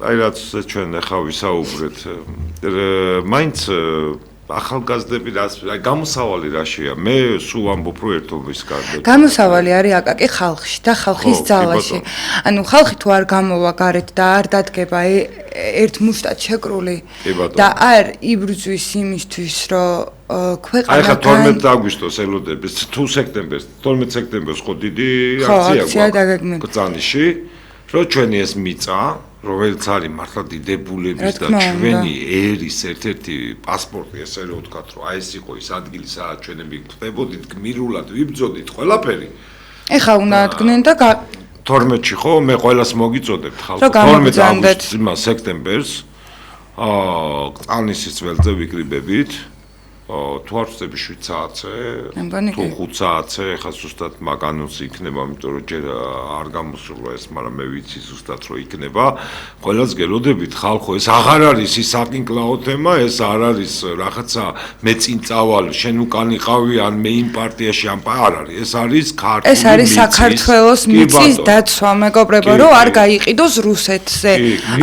აი რაც ჩვენ ახლა ვისაუბრეთ მაინც ახალგაზრდები რას აი გამოსავალი რაშია მე სულ ამბობ რომ ერთობის კარგად გამოსავალი არის აკაკი ხალხში და ხალხის ძალაში ანუ ხალხი თუ არ გამოვა გარეთ და არ დადგება ერთ მუშტად შეკრული და არ იბრძვის იმისთვის რომ ქვეყანა აი ხა 12 აგვისტოს ელოდებს თუ სექტემბერს 12 სექტემბერს ხო დიდი აქცია გვაქვს ბრძანიში რომ ჩვენი ეს მიწა რომელიც არის მართლა დიდებულების და ჩვენი ერის ერთ-ერთი პასპორტი ესე რომ ვთქვათ რომ აი ეს იყო ის ადგილი სადაც ჩვენები გვხვდებოდით გმირულად ვიბრძოდით ყველაფერი ეხა უნდა ადგნენ და 12-ში ხო მე ყველას მოგიწოდებთ ხალხო 12 აგვისტოს სექტემბერს ყალნისის ველზე ვიკრიბებით თუ არ ვწდები 7 საათზე თუ 5 საათზე ხა ზუსტად მაგ ანონსი იქნება იმიტომ რომ ჯერ არ გამოსულა ეს მაგრამ მე ვიცი ზუსტად რომ იქნება ყველას გელოდებით ხალხო ეს აღარ არის ის საკინკლაო თემა ეს არ არის რაღაცა მე წინ წავალ შენ უკან იყავი ან მე იმ პარტიაში ან არ არის ეს არის ქართული ეს არის საქართველოს მიწის დაცვა მეგობრებო რომ არ გაიყიდოს რუსეთზე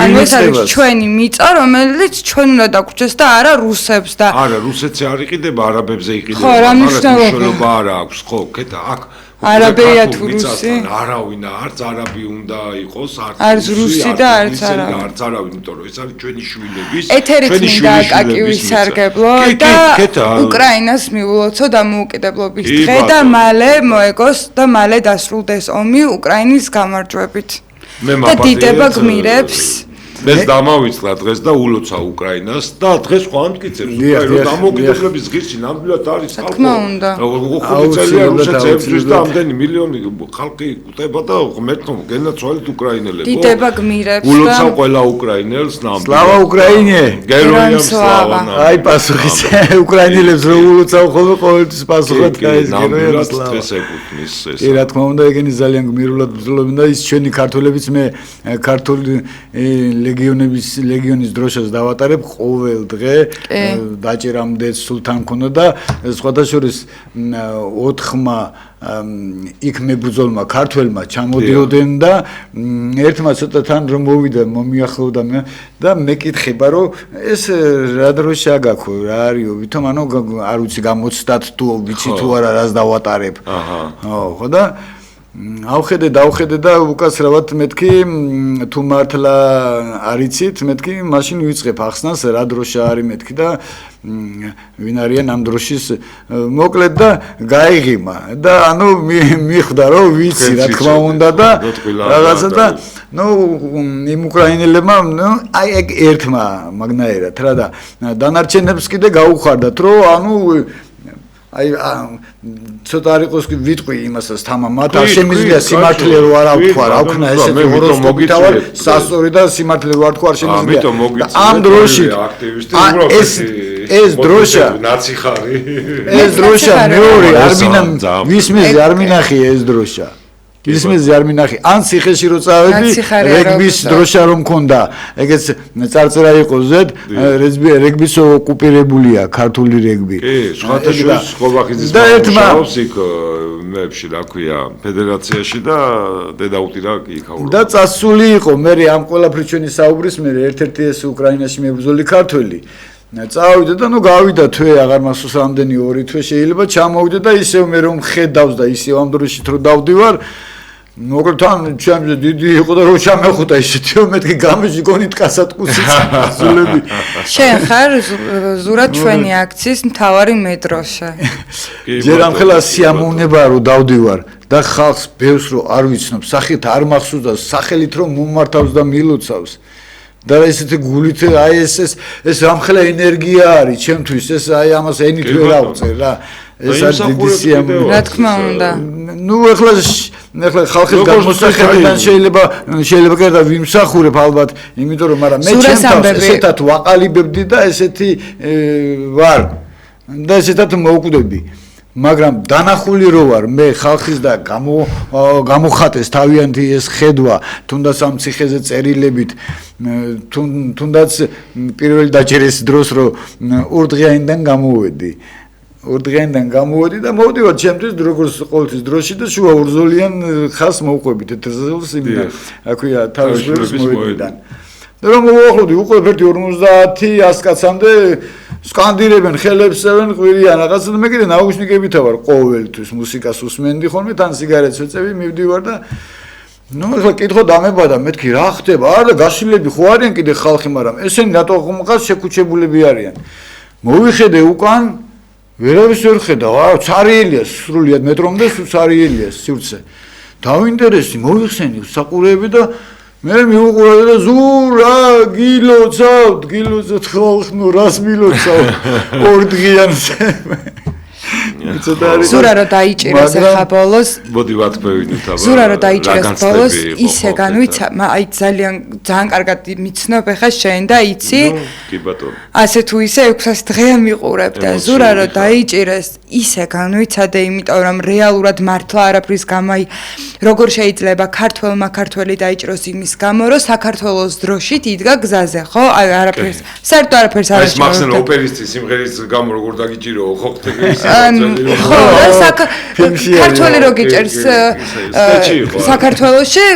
ანუ ეს არის ჩვენი მიწა რომელიც ჩვენ უნდა დაგვრჩეს და არა რუსებს და არა რუსეთზე იყიდება არაბებზე იყიდება ხო რა მნიშვნელობა არ აქვს ხო კეთა აქ არაბია თუ რუსი არავინ არც არაბი უნდა იყოს არც რუსი და არც არავინ იმიტომ რომ ეს არის ჩვენი შვილების ეთერით მინდა აკაკი ვისარგებლო და უკრაინას მიულოცო დამოუკიდებლობის დღე და მალე მოეგოს და მალე დასრულდეს ომი უკრაინის გამარჯვებით და დიდება გმირებს ეს დამავიწყდა დღეს და ულოცა უკრაინას და დღეს ხო ამტკიცებს რომ დამოუკიდებლობის ღირსი ნამდვილად არის ხალხო. ხო წელია რუსეთს ებრძვის და ამდენი მილიონი ხალხი ყვება და ღმერთო გენაცვალეთ უკრაინელებო. დიდება გმირებს და ულოცა ყველა უკრაინელს ნამდვილად. სლავა უკრაინე. გეროიამ სლავა. აი პასუხის უკრაინელებს რომ ულოცავ ხოლმე ყოველთვის პასუხად გაის გეროიამ სლავა. ეს ეკუთვნის ეს. კი რა თქმა უნდა ეგენი ძალიან გმირულად ბრძოლობენ და ის ჩვენი ქართველებიც მე ქართული ლეგიონის დროშას დავატარებ ყოველ დღე დაჭერამდე სულთან ქონდა და სხვადასხვა 4-მა იქ მებრძოლმა ქართველმა ჩამოდიოდნენ და ერთმა ცოტა თან რომ მოვიდა მომიახლოვდა და მეკითხება რომ ეს რა დროშა გაქვე რა არისო ვითომ ანუ არ ვიცი გამოცდათ თუ ვიცი თუ არა რას დავატარებ ხო და დავხედე და უკაცრავად მეთქი თუ მართლა არიცით მეთქი მაშინ ვიწყებ ახსნას რა დროშა არის მეთქი და ვინ არიან ამ დროშის მოკლედ და გაიღიმა და ანუ მიხვდა რომ ვიცი რა თქმა უნდა და რაღაცა და ნუ იმ უკრაინელებმა აი ეგ ერთმა მაგნაერად რა და დანარჩენებს კიდე გაუხარდათ რომ ანუ აი ცოტა არ იყოს ვიტყვი იმასაც თამამ მათ არ შემიძლია სიმართლე რო არ ავთქვა რა ვქნა ესეთი ჰოროსკოპი თავარ სასწორი და სიმართლე რო არ თქვა არ შემიძლია ამ დროში ეს დროშა ნაცი ხარი ეს დროშა მეორე ვისმეზე არ მინახია ეს დროშა ისმეზე არ მინახი ან ციხეში რო წავედი რეგბის დროშა რომ მქონდა ეგეც წარწერა იყო ზედ რეგბის ოკუპირებულია ქართული რეგბი კი სხვათაშორის ყოვახიძის მუშაობს იქ მეებში რა ქვია ფედერაციაში და დედაუტი რა იქაურო და წასული იყო მე ამ ყველაფრის ჩვენი საუბრის მე ერთ-ერთი ეს უკრაინაში მებრძოლი ქართველი წავიდა და ნუ გავიდა თვე აღარ მახსოვს რამდენი 2 თვე შეიძლება ჩამოვიდა და ისევ მე რომ ხედავს და ისევ ამ დროში რო დავდივარ მოკლედ თან ჩემზე დიდი იყო და რო ჩამეხუტა ისეთიო მეთქი გამიჟი გონით კასატკუსი ზულები შენ ხარ ზურა ჩვენი აქციის მთავარი მეტროშე ჯერ ამ ხელა სიამოვნებაა რო დავდივარ და ხალხს ბევრს რო არ ვიცნობ სახით არ მახსოვს და სახელით რომ მომართავს და მილოცავს და ესეთი გულით აი ეს ამხელა ენერგია არის ჩემთვის ეს აი ამას ენით ვერ ავწერ რა ეს არის დიდი სიამოვნებაა რა თქმა უნდა ნუ ეხლა ხალხის გამოსახედიდან შეიძლება კიდევ ვიმსახურებ ალბათ იმიტომ რომ მაგრამ მე ჩემთვის ესეთად ვაყალიბებდი და ესეთი ვარ და ესეთად მოვკვდები მაგრამ დანახული რო ვარ მე ხალხის და გამოხატეს თავიანთი ეს ხედვა თუნდაც ამ ციხეზე წერილებით თუნდაც პირველი დაჭერის დროს რო ურდღიანიდან გამოვედი და მოვდივარ ჩემთვის როგორც ყოველთვის დროში და შუა ურძოლიან ხალხს მოვყვებით ეთერზელს იმდა აქვია თავისუფლების მოედნიდან და რომ მოვახლოვდი უკვე 50-100 კაცამდე სკანდირებენ ხელებსევენ ყვირიან რაღაცა და მე კიდე ნაუშნიკებითა ვარ ყოველთვის მუსიკას უსმენდი ხოლმე თან სიგარეტს ვეწევი მივდივარ და ნუ ახლა კითხვა დამებადა მეთქი რა ხდება არა გაშლილები ხო არიან კიდე ხალხი მაგრამ ესენი რატო ხომყავს შეკუჩებულები არიან მოვიხედე უკან ვერავის ვერ ხედავ არა ცარიელია სრულიად მეტრომდე ცარიელია სივრცე დავინტერესი მოიხსენი საყურეები და მე მივუყურე და ზურა გილოცავთ ხალხ ნუ რას მილოცავ ორდღიანს ზურა რო დაიჭირეს ახლა ბოლოს მოდი ვათქვევინოთ აბა ზურა რო დაიჭირეს ბოლოს ისე განვიცა აი ძალიან კარგად მიცნობ ახლა შენ და იცი კი ბატონო ასე თუ ისე 600 დღე მიყურებ და ზურა რო დაიჭირეს ისე განვიცადე იმიტომ რომ რეალურად მართლა არაფრის გამო აი როგორ შეიძლება ქართველი დაიჭროს იმის გამო რომ საქართველოს დროშით იდგა გზაზე ხო აი არაფერს საერთოდ არაფერს არ არის მახსენ ოპერისტის სიმღერის გამო როგორ დაგიჭიროო ხო ხტები ხო საქართველოს რო გიჭერს საქართველოში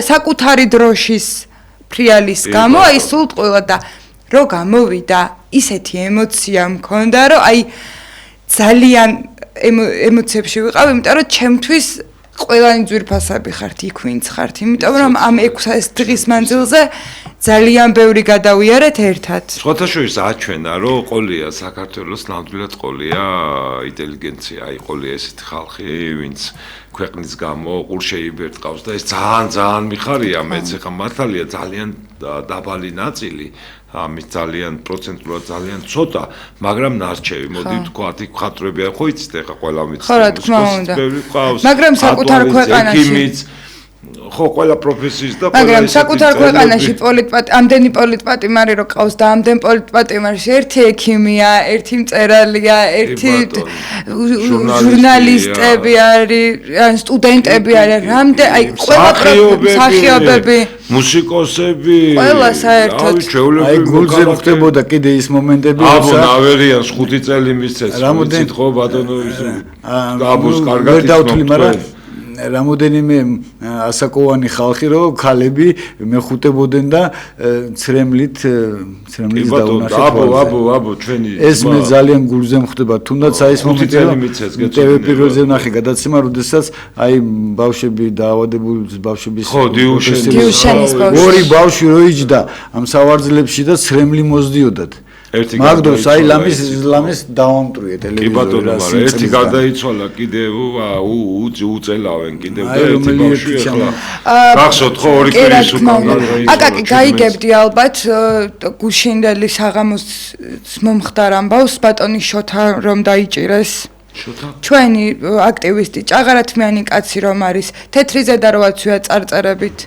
საკუთარი დროშის ფრიალის გამო აი სულ ყველა და რო გამოვიდა ისეთი ემოცია მქონდა რომ აი ძალიან ემოციებში ვიყავ იმიტომ რომ ჩემთვის ყველანი ძვირფასები ხართ იქ ვინც ხართ იმიტომ რომ ამ 600 დღის მანძილზე ძალიან ბევრი გადავიარეთ ერთად სხვათაშორის აჩვენა რომ ყოლია საქართველოს ნამდვილად ყოლია ინტელიგენცია აი ყოლია ესეთი ხალხი ვინც ქვეყნის გამო ყურშეიბერტ ყავს და ეს ძალიან მიხარია მეც ახლა მართალია ძალიან დაბალი ნაწილი ამის ძალიან პროცენტულად ძალიან ცოტა მაგრამ ნარჩევი მოდი ვთქვათ იქ ხატრები ხო იცით ახლა ყველა მიცით ხო რა თქმა უნდა მაგრამ საკუთარ ქვეყანაში ხო ყველა პროფესიის და მაგრამ საკუთარ ქვეყანაში ამდენი პოლიტპატიმარი რო ყავს და ამდენ პოლიტპატიმარში ერთი ექიმია, ერთი მწერალია, ერთი ჟურნალისტები არის, სტუდენტები არის, რამდენ აი ყველა მსახიობები, მუსიკოსები, ყველა საერთოდ აი გულზე ხდებოდა კიდე ის მომენტები, აბო ნავერიანს 5 წელი მისცეს, ვიცით ხო ბატონო ის აბოს კარგად იცნობ რამოდენიმე ასაკოვანი ხალხი რო ქალები მეხუტებოდნენ და ცრემლით დაუნახეთ აბო ჩვენი ეს მე ძალიან გულზე მხდება თუნდაც აი ეს მომენტი ტევე პირველზე ნახე გადაცემა როდესაც აი ბავშვები დაავადებული ბავშვების ხო დიუშენის ორი ბავშვი რო იჯდა ამ სავარძლებში და ცრემლი მოსდიოდათ მაგდოს აი ლამის დავამტრიე ტელევიზორი რა სიტყვით. ერთი გადაიცვალა კიდევ უწელავენ კიდევ და ერთი ბავშვი ახლა. გახსოვთ ხო ორი კვირის უკან აკაკი გაიგებდი ალბათ გუშინდელი საღამოს მომხდარ ამბავს ბატონი შოთა რომ დაიჭირეს. შოთა? ჩვენი აქტივისტი ჭაღარათმიანი კაცი რომ არის თეთრი ზედა როაცვია წარწერებით.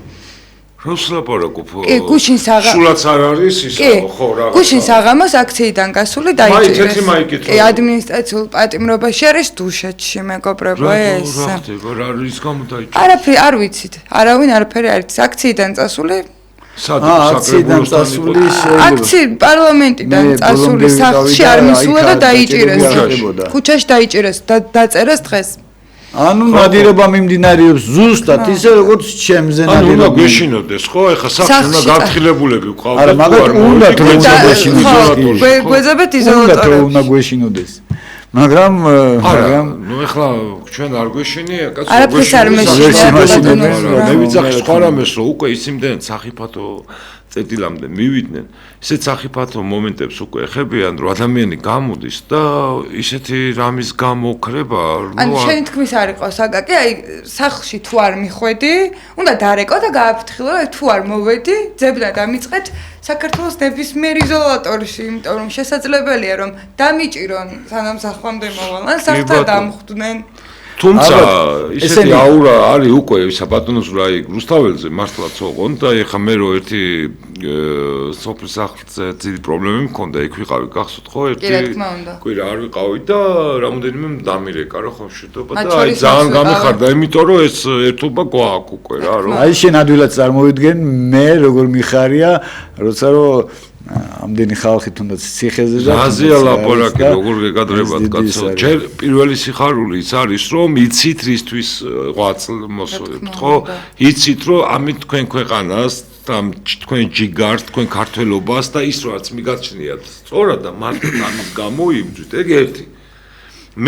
როსლაპარაკობ? კი, გუშინ საღამოს. სულაც არ არის ისა ხო რაღაც. გუშინ საღამოს აქციიდან გასული დაიჭირეს. თეთრი მაიკით. კი, ადმინისტრაციულ პატიმრობაში არის დუშეთში, მეგობრებო ეს. რა ხდება? რა ის გამო დაიჭირეს? არაფერი არ ვიცით. არავინ არაფერი არ იცის. აქციიდან წასული აქციიდან წასული აქცი პარლამენტიდან წასული სახლში არ მისულა და დაიჭირეს. ქუჩაში დაიჭირეს და დაწერეს დღეს. ანუ ნადირობა მიმდინარეობს ზუსტად ისე როგორც ჩემზე ნადირობა. ანუ უნდა გვეშინოდეს ხო? ეხა სახლში უნდა გაფრთხილებულები ყავდეთ. არა, მაგათ უნდა რომ გვეშინოდეს. გვეძებეთ იზოლატორებში. უნდა გვეშინოდეს. მაგრამ ნუ ეხლა ჩვენ არ გვეშინია კაცო არაფერს არ მეშინია მე ვიცახი სხვა რამეს რომ უკვე ისიმდნენ საფათო წერტილამდე მივიდნენ ისეთ საფათო მომენტებს უკვე ეხებიან რომ ადამიანი გამოდის და ისეთი რამის გამოკრება ანუ შენი თქმის არ იყოს აკაკი აი სახლში თუ არ მიხვედი უნდა დარეკო და გააფრთხილო თუ არ მოვედი ძებნა დამიწყეთ საქართველოს ნებისმიერ იზოლატორში იმიტომ რომ შესაძლებელია რომ დამიჭირონ სანამ სახლამდე მოვალან სახლთან დამხვდნენ თუმცა ისეთი აურა არის უკვე საბატონოს რა იქ რუსთაველზე მართლაც ოღონდ და ეხა მე რო ერთი სოფლის სახლზე ძილი პრობლემები მქონდა იქ ვიყავი გახსოვთ ხო ერთი კვირა არ ვიყავი და რამოდენიმე დამირეკა რა ხო შეტობა და აი ძალიან გამიხარდა იმიტომ რომ ეს ერთობა გვაქვს უკვე რა რომ აი შენ ადვილად წარმოვიდგენ მე როგორ მიხარია როცა რომ ამდენი ხალხი თუნდაც ციხეზე და აზია ლაპარაკი როგორ გეკადრებათ კაცო ჯერ პირველი სიხარული ის არის რომ იცით რისთვის ღვაწ მოსვლებთ ხო იცით რომ ამით თქვენ ქვეყანას თქვენ ჯიგარს თქვენ ქართველობას და ის რაც მიგაჩნიათ სწორად და მარტო ამის გამო იმჯვით ეგ ერთი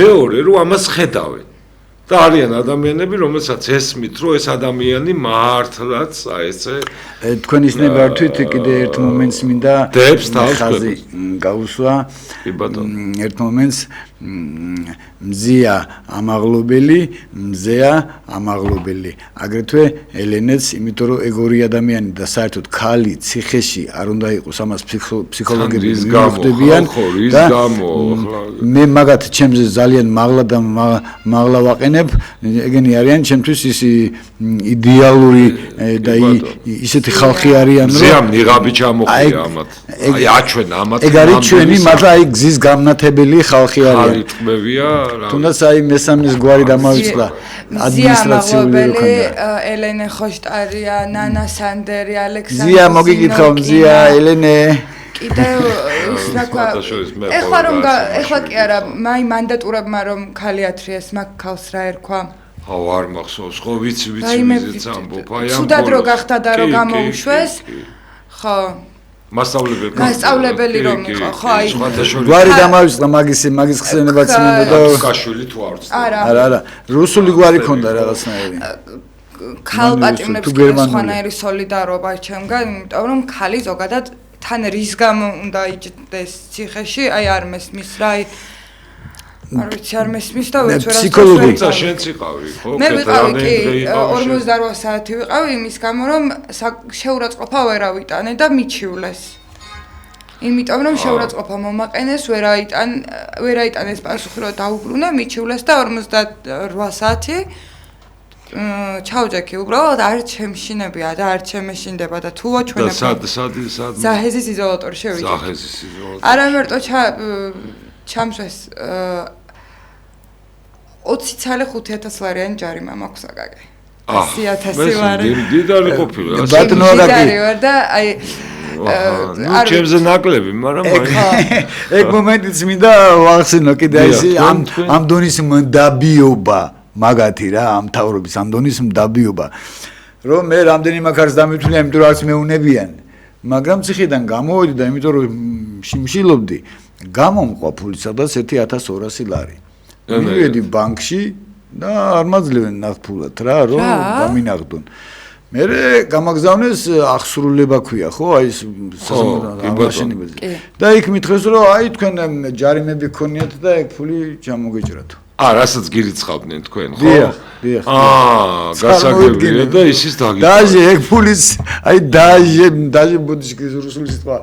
მეორე რომ ამას ხედავენ და არიან ადამიანები რომელსაც ესმით რომ ეს ადამიანი მართლაც აი ესე თქვენის ნებართვით კიდე ერთ მომენტს მინდა დებს თავს გაუსვა ერთ მომენტს მზეა ამაღლობელი აგრეთვე ელენეც იმიტომ რომ ეგორი ადამიანი და საერთოდ ქალი ციხეში არ უნდა იყოს ამას ფსიქოლოგები მიხვდებიან და მე მაგათ ჩემზე ძალიან მაღლა ვაყენებ ეგენი არიან ჩემთვის ის იდეალური და ისეთი ხალხი არიან რომ ზეამ ნიღაბი ჩამოხია ამათ აი აჩვენა ამათ ეგ არის ჩვენი მაგრამ აი გზის გამნათებელი ხალხი არიან ხალხებია რა თუნდაც აი მესამის გვარი დამავიწყდა ადმინისტრაციული ელენე ხოშტარია ნანა სანდერი ალექსანდრე ზია მოგიგითხავ ზია ელენე კიდევ ის რა ეხლა კი არა მაი მანდატურებმა რომ ქალი ათრიეს მაგ ქალს რა ერქვა აუ არ მახსოვს ხო ვიცი ვიცით ამბობ აი ამ ცუდად რო გახდა და რო გამოუშვეს ხო მასწავლებელი რომ იყო ხო აი გვარი დამავიწყდა მაგის ხსენებაც მინდა და კაშვილი თუ არ ვცდები არა რუსული გვარი ქონდა რაღაცნაირი ქალ პატიმრებს სხვანაირი სოლიდარობა ჩემგან იმიტომ რომ ქალი ზოგადად თან რის გამო უნდა იჭდეს ციხეში აი არ მესმის რა აი არ ვიცი არ მესმის და ვერც ფსიქოლოგია შენც იყავი ხო მე ვიყავი კი 48 საათი ვიყავი იმის გამო რომ შეურაცხყოფა ვერ ავიტანე და მიჩივლეს იმიტომ რომ შეურაცხყოფა მომაყენეს ვერ აიტანეს პასუხი რომ დაუბრუნე მიჩივლეს და 48 საათი ჩავჯექი უბრალოდ არ ჩემშინებია და არ ჩემეშინდება და თუ ჩვენები სად ზაჰეზის იზოლატორში შევიდეთ ზაჰეზის იზოლატორში არა მარტო ჩამსვეს 20 ცალი 5000 ლარიანი ჯარიმა მაქვს აკაკი 100000 ლარი დიდარი ყოფილა ბატონო აკაკი და აი ნუ ჩემზე ნაკლები მაგრამ ეგ მომენტიც მინდა ვახსენო კიდე აი ამ დონის მდაბიობა მაგათი რა ამ თავრობის ამ დონის მდაბიობა რომ მე რამდენი მაგარს დამithვლია იმიტომ რომ არც მეუნებიან მაგრამ ციხიდან გამოვედი და იმიტომ რომ შიმშილობდი გამომყვა ფული სადაც 1200 ლარი მივედი ბანკში და არ მაძლევენ ნახტფულად რა რომ გამინახდონ მე გამაგზავნეს აღსრულება ქვია, ხო? აი ეს მასშტაბები. და იქ მითხეს რომ აი თქვენ ჯარიმები გქონიათ და ეგ ფული ჩამოგეჭრათ. რასაც გირიცხავდნენ თქვენ, ხო? დიახ. გასაგებია და ისიც დაგიწყდა. დაჟე ეგ ფულის, აი დაჟე ბუდიშკის რუსული სიტყვა.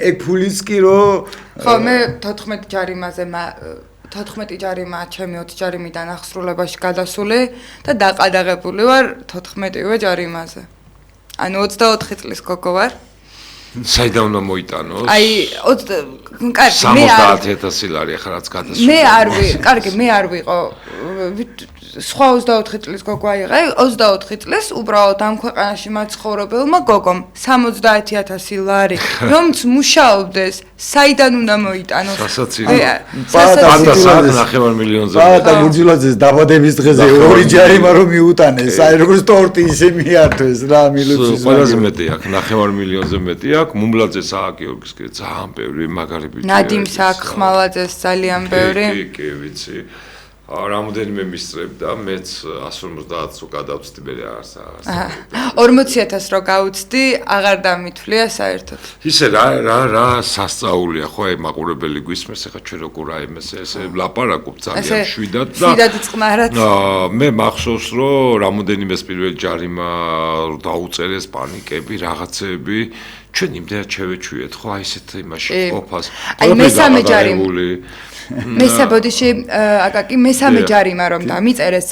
ეგ ფულის კი რომ ხო, მე 14 ჯარიმაზე 14 ჯარიმა ჩემი 20 ჯარიმიდან აღსრულებაში გადასული და დაყადაღებული ვარ 14-ვე ჯარიმაზე. ანუ 24 წლის გოგო ვარ. საიდან უნდა მოიტანოს? აი, კარგი, მე 70000 ლარი ახლა რაც გადასული. მე არ ვიყო სხვა 24 წლის გოგო აიღე, 24 წლის უბრალოდ ამ ქვეყანაში მაცხოვრებელმა გოგომ 70000 ლარი, რომც მუშაობდეს, საიდან უნდა მოიტანოს? პატასაკ 9 მილიონზე. პატა გუძილაძეს დაბადების დღეზე ორი ჯარიმა რომ მიუტანეს, აი როგორც ტორტი ისე მიართვეს რა მილოცის. ყველაზე მეტი აქ 9 მილიონზე მეტი აქ, მუმლაძეს აქ გიორგის კი ძალიან ბევრი მაგარი ბიჭია. ნადიმს აქ ხმალაძეს ძალიან ბევრი. კი, ვიცი. რამოდენიმე მისწრებდა, მეც 150-ს რო გადავწდი მე არს. 40000 რო გავუწდი, აღარ დამითვლია საერთოდ. ისე რა სასწაულია ხო აი მაყურებელი გვისმენს ახლა ჩვენ როგორ აი ესე ლაპარაკობ ძალიან შვიდად და შვიდად წყნარად. მე მახსოვს რომ რამოდენიმეს პირველი ჯარიმა დაუწერეს პანიკები, რაღაცები ჩვენ იმდენად შევეჩვიეთ ხო აი ესეთ იმაში ყოფას. აი მესამე ჯარიმა მესაბოდიში აკაკი მესამე ჯარიმა რომ დამიწერეს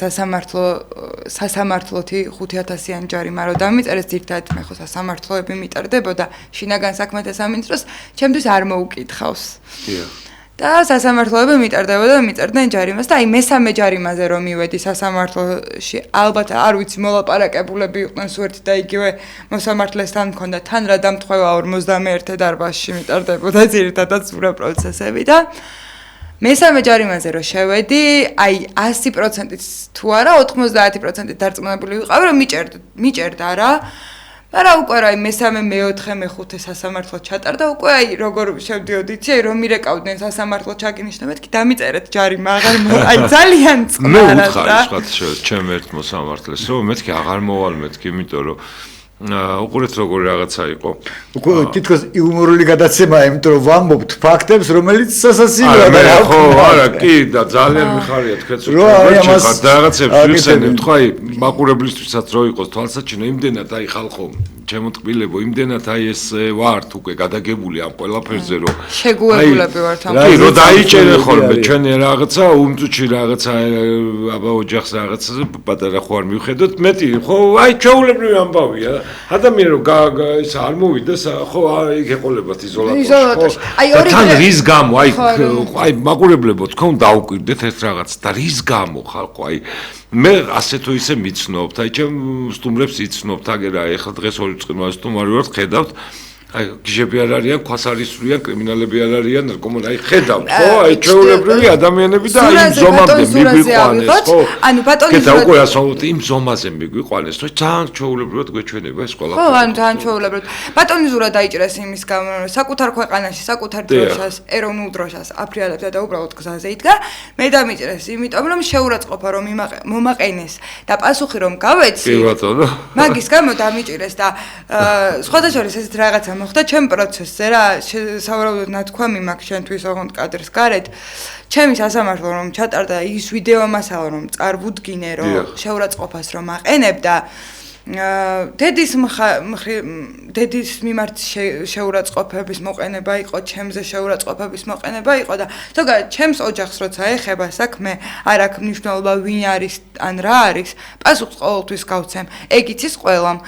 სასამართლოთი 5000-იანი ჯარიმა რომ დამიწერეს ძირთადად მე ხო სასამართლოები მიტარდებოდა შინაგან საქმეთა სამინისტროს ჩემთვის არ მოუკითხავს. და სასამართლოები მიტარდებოდა და მიწერდნენ ჯარიმას და აი მესამე ჯარიმაზე რომ მივედი სასამართლოში ალბათ არ ვიცი მოლაპარაკებულები იყვნენ სუერთი და იგივე მოსამართლესთან მქონდა თან რა დამთხევა 51 დარბაზში მიტარდებოდა ძირთადად სურა პროცესები და მესამე ჯარიმაზე რომ შევედი, აი 100%-ით თუ არა 90%-ით დარწმუნებული ვიყავი რომ მიჭერდა რა. მაგრამ უკვე რა მესამე, მეოთხე, მეხუთე სასამართლო ჩატარდა, უკვე აი როგორ შევდიოდი, იცი, აი რომ მირეკავდნენ სასამართლო ჩაგინიშნებეთ, კი დამიწერეთ ჯარიმა, აღარ აი ძალიან წყნარად. მე უთხარი სხვა ჩემ ერთ მოსამართლეს, რომ მეთქი აღარ მოვალ მეთქი, იმიტომ რომ უყურეთ როგორი რაღაცა იყო. უკვე თითქოს იუმორული გადაცემაა, იმიტომ რომ ვამბობთ ფაქტებს, რომელიც სასაცილოა და ხო, არა, კი და ძალიან მიხარია თქვენც რომ რაღაცებს ვიხსენებთ, ხო, აი მაყურებლისთვისაც რო იყოს თვალსაჩინო, იმდენად აი ხალხო ჩემოტყბილებო, იმდენად აი ეს ვართ უკვე გადაგებული ამ ყველაფერზე, რომ შეგუებულები ვართ ამ. კი, რომ დაიჭერე ხოლმე ჩვენი რაღაცა უმწუჩი რაღაცა აბა ოჯახს რაღაცა პატარა ხო არ მივხედოთ, მეტი ხო, აი ჩვეულებრივი ამბავია. ადამიანი რომ ის არ მოვიდეს, ხო, იქ ეყოლებათ იზოლატორში. აი ორი თან რის გამო, აი მაყურებლებო, თქვენ დაუკვირდეთ ეს რაღაც და რის გამო ხალხო, აი მე ასე თუ ისე მიცნობთ, აი ჩემ სტუმრებს იცნობთ, აგერა ეხლა დღეს ორი წვიმა სტუმარი ვართ, ხედავთ აი გიჟები არ არიან, ქვას არ ისვრიან, კრიმინალები არ არიან, ნარკომანი, აი ხედავთ, ხო? აი ჩვეულებრივი ადამიანები და აი ზომამდე მიგვიყვანეს, ხო? ანუ ბატონი ზურაზე უკვე ასაუბრეთ, იმ ზომაზე მიგვიყვანეს, რომ ძალიან ჩვეულებრივად გვეჩვენება ეს ყველაფერი. ხო, ანუ ძალიან ჩვეულებრივად. ბატონი ზურა დაიჭრეს იმის გამო, რომ საკუთარ ქვეყანაში, საკუთარ დროშას, ეროვნულ დროშას აფრიალებდა და უბრალოდ გზაზე იდგა. მე დამიჭრეს, იმიტომ რომ შეურაცხყოფა რომ მომაყენეს და პასუხი რომ გავეცი. კი ბატონო. მაგის გამო დამიჭრეს და სხვადასხვა ესეთ რაღაცა მოხდა ჩემ პროცესზე რა სავარაუდოდ ნათქვამი მაქვს შენთვის ოღონდ კადრს გარეთ ჩემი სასამართლო რომ ჩატარდა ის ვიდეო მასალა რომ წარვუდგინე რომ შეურაცხყოფას რომ აყენებდა დედის მიმართ შეურაცხყოფების მოყენება იყო ჩემზე შეურაცხყოფების მოყენება იყო და ზოგადად ჩემს ოჯახს როცა ეხება საქმე არ აქვს მნიშვნელობა ვინ არის ან რა არის პასუხს ყოველთვის გავცემ ეგ იცის ყველამ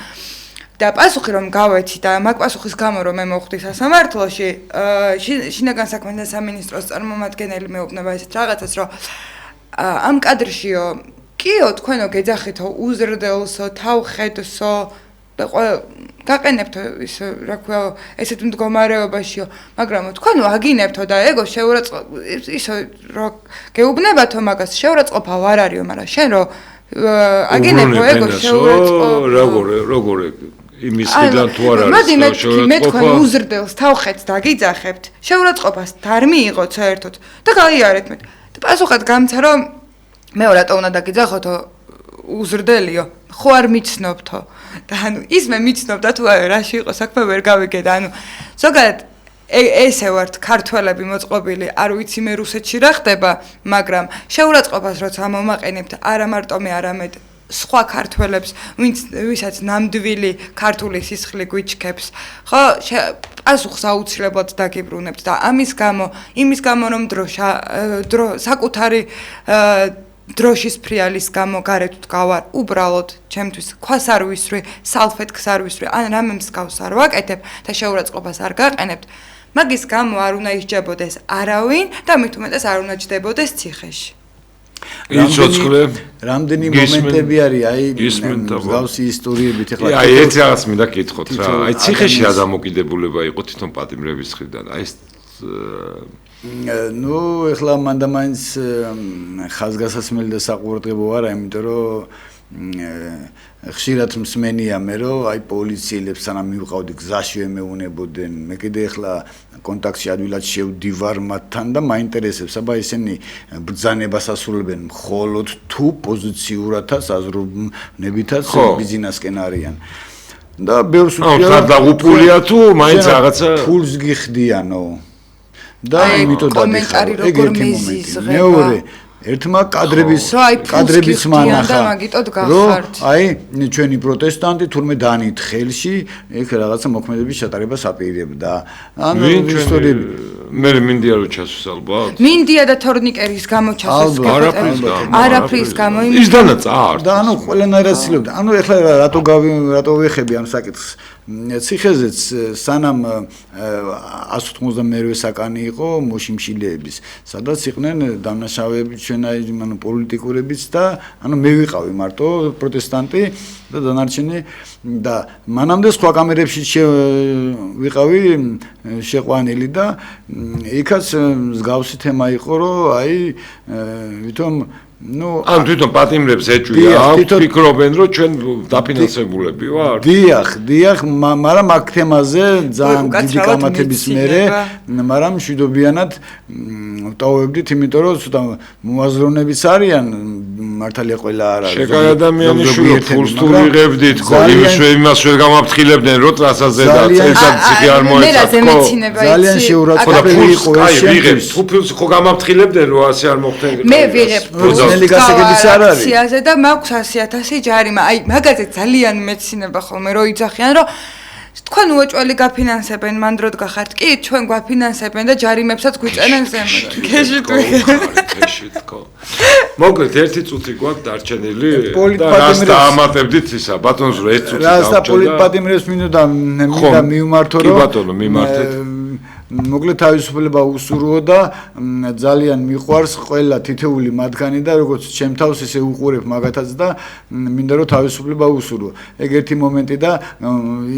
და პასუხი რომ გავეცი და მაგ პასუხის გამო რომ მე მოვხვდი სასამართლოში შინაგან საქმეთა სამინისტროს წარმომადგენელი მეუბნება ესეთ რაღაცას რომ ამ კადრშიო კიო თქვენო გეძახითო უზრდელსო თავხედსო და გაყენებთო ის რა ქვია ესეთ მდგომარეობაშიო მაგრამ თქვენო აგინებთო და ეგო ისო რო გეუბნებათო მაგას შეურაცხყოფა არ არისო მაგრამ შენ რო აგინებო ეგო შეურაცხყოფა როგორ იმის მიდან თუ არ არის მე თქვენ უზრდელს თავხედს დაგიძახებთ შეურაცხყოფას არ მიიღოთ საერთოდ და გაიარეთ მე და პასუხად გამცა რომ მე რატო უნდა დაგიძახოთო უზრდელიო ხო არ მიცნობთო და ანუ ის მე მიცნობდა თუ არა რაში იყო საქმე ვერ გავიგე და ანუ ზოგადად ესე ვართ ქართველები მოწყობილი არ ვიცი მე რუსეთში რა ხდება მაგრამ შეურაცხყოფას როცა მომაყენებთ არა მარტო მე არამედ სხვა ქართველებს ვისაც ნამდვილი ქართული სისხლი გვიჩქებს ხო პასუხს აუცილებლად დაგიბრუნებთ და იმის გამო რომ საკუთარი დროშის ფრიალის გამო გარეთ ვდგავარ უბრალოდ ჩემთვის ქვას არ ვისვრი სალფეტკს არ ვისვრი ან რამე მსგავს არ ვაკეთებ და შეურაცხყოფას არ გაყენებთ მაგის გამო არ უნდა ისჯებოდეს არავინ და მით უმეტეს არ უნდა ჯდებოდეს ციხეში რამდენი მომენტები არის აი მსგავსი ისტორიებით ახლა აი ერთ რაღაც მინდა კითხოთ რა აი ციხეში რა დამოკიდებულება იყო თვითონ პატიმრების მხრიდან აი ნუ ახლა მანდა მაინც ხაზგასასმელი და საყურადღებო არა იმიტომ რომ ხშირად მსმენია მე რომ აი პოლიციელებს სანამ მივყავდი გზაში ემეუნებოდნენ მე კიდე ახლა კონტაქტში ადვილად შევდივარ მათთან და მაინტერესებს აბა ისინი ბრძანებას ასრულებენ მხოლოდ თუ პოზიციურადაც აზროვნებითაც ბიზნესკენ არიან და ბევრს უწევს დაღუპულია თუ მაინც რაღაცა ფულს გიხდიანო და იმიტომ კომენტარი როგორ მეზიზღება მეორე ერთმა კადრების მანახა რომ აი ჩვენი პროტესტანტი თურმე დანით ხელში იქ რაღაცა მოქმედების ჩატარებას აპირებდა ანუ ისტორიები მე მინდია რომ ჩასვას ალბათ მინდია და თორნიკერის გამო ჩასვას არაფრის გამო ის დანაწარ და ანუ ყველანაირად ცდილობდა ანუ ეხლა რატო ვეხები ამ საკითხს ციხეზეც სანამ 192 საკანი იყო მოშიმშილეების სადაც იყვნენ დამნაშავეები ჩვენაირი ანუ პოლიტიკურებიც და ანუ მე ვიყავი მარტო პროტესტანტი და დანარჩენი და მანამდე სხვა კამერებში ვიყავი შეყვანილი და იქაც მსგავსი თემა იყო რომ აი ვითომ ნუ ან თვითონ პატიმრებს ეჭვია ფიქრობენ რომ ჩვენ დაფინანსებულები ვართ დიახ მაგრამ აქ თემაზე ძალიან დიდი გამათების მერე მაგრამ მშვიდობიანად ვტოვებდით იმიტომ რომ ცოტა მოაზროვნებიც არიან მართალია ყველა არ არის შეკაი ადამიანი შულო ფულს თუ ვიღებდით იმას ვერ გამაფრთხილებდნენ რომ ტრასაზე და წელიწად ციხე არ მოეწაფო ძალიან შეურაცხყოფილი იყო ეს ვიღებ თუ ფულს ხო გამაფრთხილებდნენ რომ ასე არ მოხდენ მე ვიღებ ნელი გასაგების არ არის. აქციაზე და მაქვს 100,000 ჯარიმა. აი, მაგაზე ძალიან მეცინება ხოლმე რო იძახიან, რომ თქვენ უეჭველი გაფინანსებენ, მან დროდ გახართ. კი, ჩვენ გვაფინანსებენ და ჯარიმებსაც გვიწენენ ზემოთ. ქეშით თქო. მოკლედ ერთი წუთი გვაქვს დარჩენილი და რას დაამატებდით ისა, ბატონს რო ერთ წუთი დავჭერდა. რას და პოლიტპატიმრებს მინდა მივმართო რომ კი ბატონო, მიმართეთ. მოკლედ თავისუფლება უსურვო და ძალიან მიყვარს ყველა თითეული მათგანი და როგორც ჩემ თავს ისე უყურებ მაგათაც და მინდა რომ თავისუფლება უსურვო. ეგ ერთი მომენტი და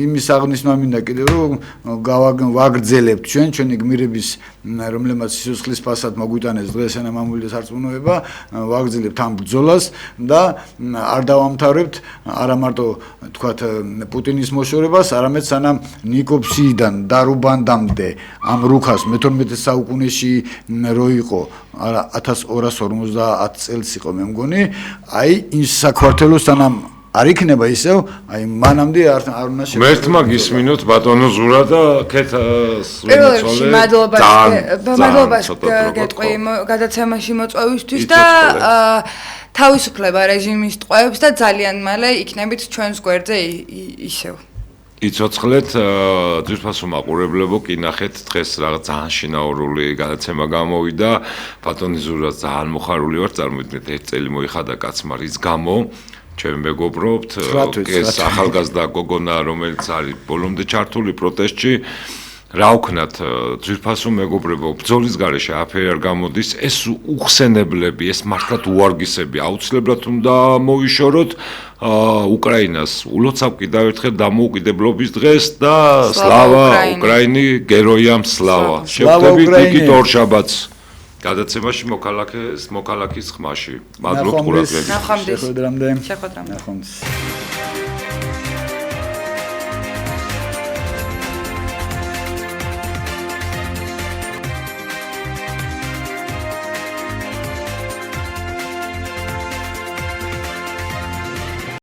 იმის აღნიშნა მინდა კიდევ რომ ვაგრძელებთ ჩვენი გმირების რომლებმაც სიცოცხლის ფასად მოგვიტანეს დღეს ენა მამული სარწმუნოება ვაგრძელებთ ამ ბრძოლას და არ დავამთავრებთ არა მარტო თქვათ პუტინის მოშორებას არამედ სანამ ნიკოფსიიდან დარუბანდამდე ამ რუქას მე-12 საუკუნეში რო იყო არა 1250 წელს იყო მე მგონი აი ის საქართველოს სანამ არ იქნება ისევ აი მანამდე არ უნდა შეგვიძლია მერთმა გისმინოთ ბატონო ზურა და ქეთას ვინცოლე მადლობას გეტყვი გადაცემაში მოწვევისთვის და თავისუფლება რეჟიმის ტყვეებს და ძალიან მალე იქნებით ჩვენს გვერდზე ისევ იცოცხლეთ ძირფასო მაყურებლებო კი ნახეთ დღეს რაღაც ძალიან შინაურული გადაცემა გამოვიდა ბატონი ზურა ძალიან მოხარული ვარ წარმოიდგინეთ ერთ წელი მოიხადა კაცმა რის გამო ჩვენ მეგობრობთ ეს ახალგაზრდა გოგონა რომელიც არის ბოლომდე ჩართული პროტესტში რა ვქნათ ძირფასო მეგობრებო ბრძოლის გარეშე აფერი არ გამოდის ეს უხსენებლები ეს მართლაც უარგისები აუცილებლად უნდა მოიშოროთ უკრაინას ულოცავ კიდევ ერთხელ დამოუკიდებლობის დღეს და სლავა უკრაინი გეროიამ სლავა შევხვდებით იქით ორშაბათს გადაცემაში მოქალაქის ხმაში მადლობთ ყურადღებისთვის ნახვამდის შეხვედრამდე ნახვამდის